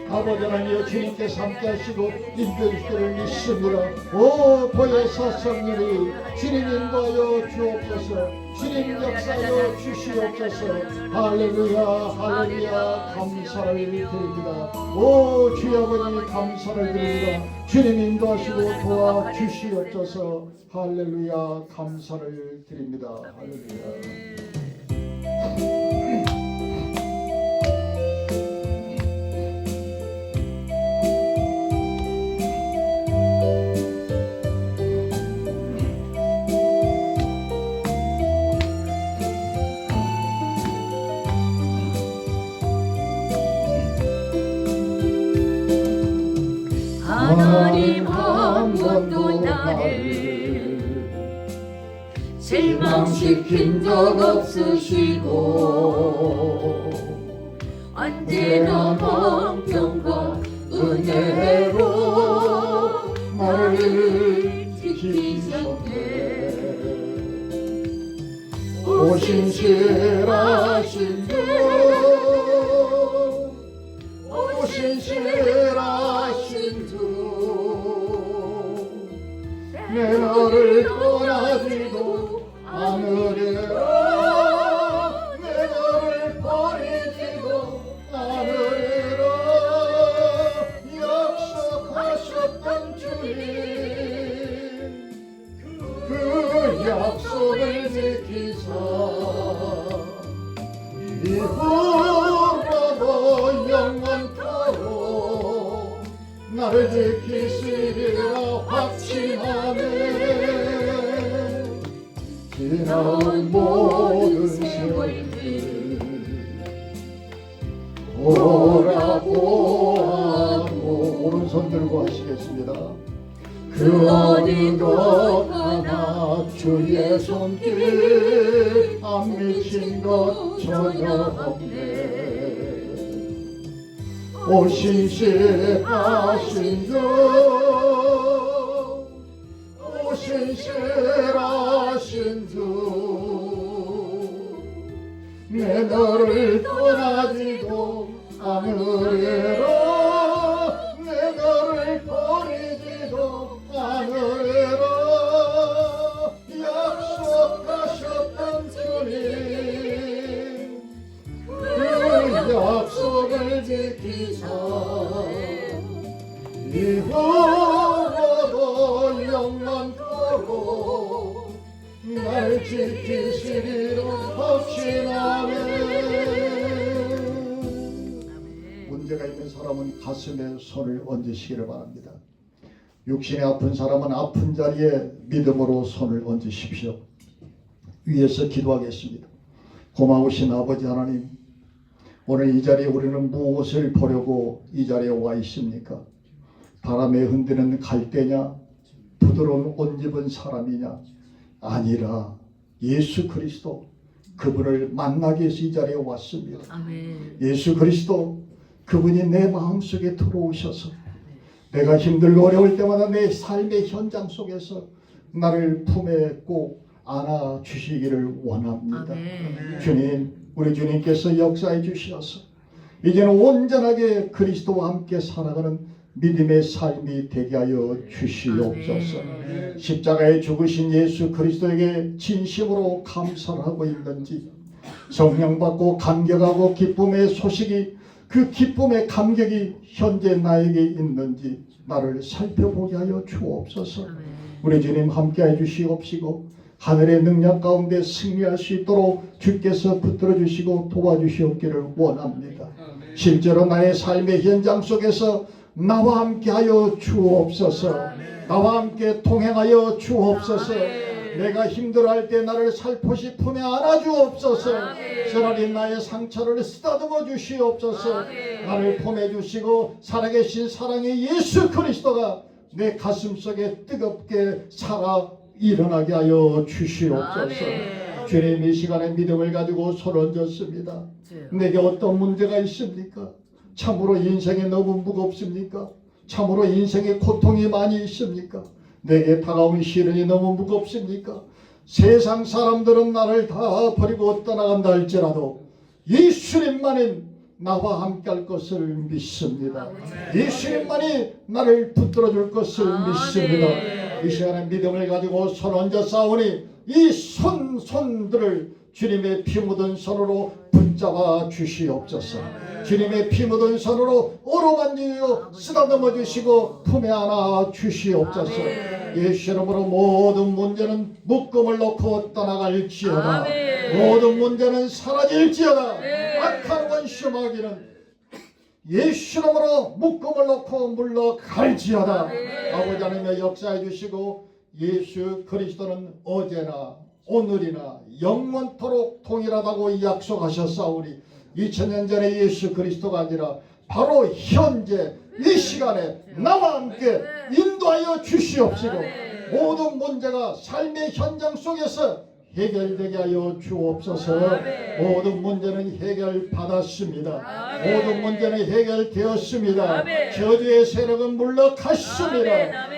아버지 하나님 주님께서 함께 하시고 인도해주시기를 믿습니다. 오 보혜사 성령이 주님 인도하여 주옵소서. 주님 역사하여 주시옵소서. 할렐루야 할렐루야 감사를 드립니다. 오 주여 아버지 감사를 드립니다. 주님 인도하시고 도와주시옵소서. 할렐루야 감사를 드립니다. 할렐루야. 하나님 한 번도 나를 실망시킨 적 없으시고 언제나 공평과 은혜로 나를 지키셨네. 오 신실하신 주, 오 신실하신 주, 내 너를 떠나지도 않으리라, 내 너를 버리지도 않으리라. 약속하셨던 주님, 그 약속을 지키사 이후로도 영원토록 나를 지키시리라 확신하네. 지나온 모든 세월들 돌아보아도 오른손 들고 하시겠습니다. 그 어느 것 하나 주의 손길 안 미친 것 전혀 없네. 오 신실하신 주, 오 신실하신 주, 내 너를 떠나지도 않으리라, 내 너를 버리지도 않으리라. 약속하셨던 주님, 그 약속을 지키사 이후로도 영원토록 날 지키시리라 확신하네. 문제가 있는 사람은 가슴에 손을 얹으시기를 바랍니다. 육신이 아픈 사람은 아픈 자리에 믿음으로 손을 얹으십시오. 위에서 기도하겠습니다. 고마우신 아버지 하나님, 오늘 이 자리에 우리는 무엇을 보려고 이 자리에 와 있습니까? 바람에 흔드는 갈대냐, 부드러운 옷 입은 사람이냐? 아니라 예수 그리스도, 그분을 만나기 위해서 이 자리에 왔습니다. 아멘. 예수 그리스도, 그분이 내 마음속에 들어오셔서 내가 힘들고 어려울 때마다 내 삶의 현장 속에서 나를 품에 꼭 안아주시기를 원합니다. 아멘. 주님, 우리 주님께서 역사해 주셔서 이제는 온전하게 그리스도와 함께 살아가는 믿음의 삶이 되게 하여 주시옵소서. 아멘. 십자가에 죽으신 예수 그리스도에게 진심으로 감사를 하고 있는지, 성령 받고 감격하고 기쁨의 소식이, 그 기쁨의 감격이 현재 나에게 있는지 나를 살펴보게 하여 주옵소서. 아멘. 우리 주님 함께해 주시옵시고 하늘의 능력 가운데 승리할 수 있도록 주께서 붙들어 주시고 도와주시옵기를 원합니다. 실제로 나의 삶의 현장 속에서 나와 함께하여 주옵소서. 나와 함께 동행하여 주옵소서. 내가 힘들어할 때 나를 살포시 품에 안아주옵소서. 쓰라린 나의 상처를 쓰다듬어 주시옵소서. 나를 품에 주시고 살아계신 사랑의 예수 그리스도가 내 가슴속에 뜨겁게 살아 일어나게 하여 주시옵소서. 주님, 이 시간에 믿음을 가지고 손 얹었습니다. 내게 어떤 문제가 있습니까? 참으로 인생이 너무 무겁습니까? 참으로 인생에 고통이 많이 있습니까? 내게 다가온 시련이 너무 무겁습니까? 세상 사람들은 나를 다 버리고 떠나간다 할지라도 예수님만이 나와 함께 할 것을 믿습니다. 예수님만이 나를 붙들어 줄 것을 믿습니다. 이 시간에 믿음을 가지고 손 얹어 싸우니 이 손들을 주님의 피 묻은 손으로 붙잡아 주시옵소서. 주님의 피 묻은 손으로 어루만지어 쓰다듬어 주시고 품에 안아 주시옵소서. 예수 이름으로 모든 문제는 묶음을 놓고 떠나갈지어다. 모든 문제는 사라질지어다. 악한 원수마귀는 예수 이름으로 묶음을 놓고 물러갈지어다. 아버지 하나님의 역사해 주시고 예수 그리스도는 어제나 오늘이나 영원토록 동일하다고 약속하셨사오니 2000년 전에 예수 그리스도가 아니라 바로 현재 이 시간에 나와 함께 인도하여 주시옵시고 모든 문제가 삶의 현장 속에서 해결되게 하여 주옵소서. 모든 문제는 해결받았습니다. 모든 문제는 해결되었습니다. 저주의 세력은 물러갔습니다.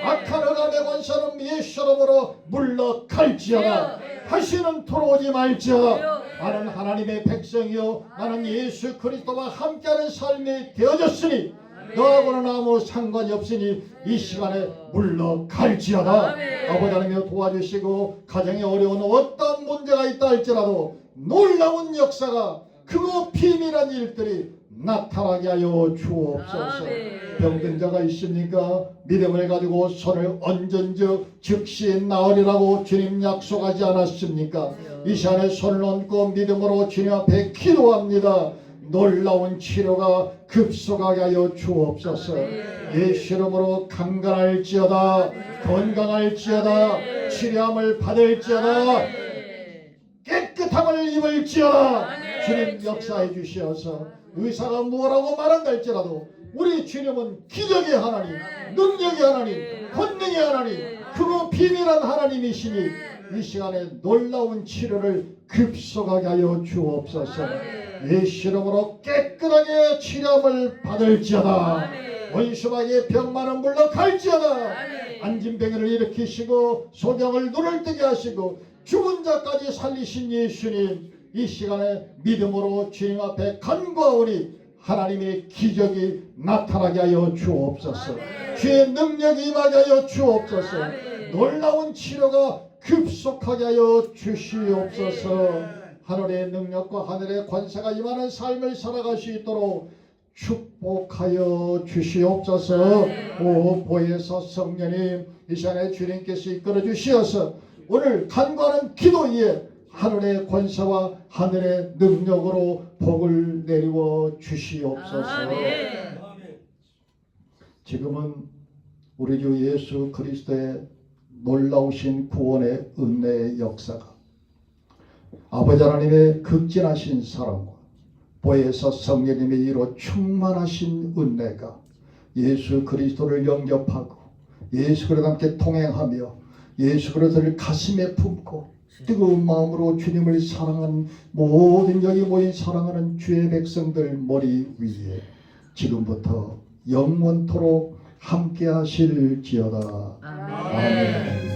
악한 어감의 권세는 예수 이름으로 물러갈지어다. 다시는 돌아오지 말지어다. 나는 하나님의 백성이요 나는 예수 그리스도와 함께하는 삶이 되어졌으니 너하고는 아무 상관이 없으니 이 시간에 물러갈지어다. 아버지 하나님여 도와주시고 가정에 어려운 어떤 문제가 있다 할지라도 놀라운 역사가 크고 비밀한 일들이 나타나게 하여 주옵소서. 병든 자가 있습니까? 믿음을 가지고 손을 얹은즉 즉시 나으리라고 주님 약속하지 않았습니까? 이 시간에 손을 얹고 믿음으로 주님 앞에 기도합니다. 놀라운 치료가 급속하게 하여 주옵소서. 예수 이름으로 강건할지어다. 건강할지어다. 치료함을 받을지어다. 깨끗함을 입을지어다. 주님 역사해 주시어서 의사가 뭐라고 말한다 할지라도 우리 주님은 기적의 하나님, 능력의 하나님, 권능의 하나님, 크고 비밀한 하나님이시니 이 시간에 놀라운 치료를 급속하게 하여 주옵소서. 예수 이름으로 깨끗하게 치료함을 받을지어다. 원수마귀의 병만은 물러갈지어다. 안진병을 일으키시고 소경을 눈을 뜨게 하시고 죽은 자까지 살리신 예수님, 이 시간에 믿음으로 주님 앞에 간구하오니 하나님의 기적이 나타나게 하여 주옵소서. 주의 능력이 임하게 하여 주옵소서. 놀라운 치료가 급속하게 하여 주시옵소서. 하늘의 능력과 하늘의 권세가 임하는 삶을 살아갈 수 있도록 축복하여 주시옵소서. 오 보혜사 성령님, 이 시간에 주님께서 이끌어 주시어서 오늘 간구하는 기도 위에 하늘의 권세와 하늘의 능력으로 복을 내리워 주시옵소서. 지금은 우리 주 예수 그리스도의 놀라우신 구원의 은혜의 역사가 아버지 하나님의 극진하신 사랑과 보혜사 성령님의 이로 충만하신 은혜가 예수 그리스도를 영접하고 예수 그리스도와 함께 통행하며 예수 그리스도를 가슴에 품고 뜨거운 마음으로 주님을 사랑한 모든 여기 모인 사랑하는 주의 백성들 머리 위에 지금부터 영원토록 함께 하실지어다. 아멘.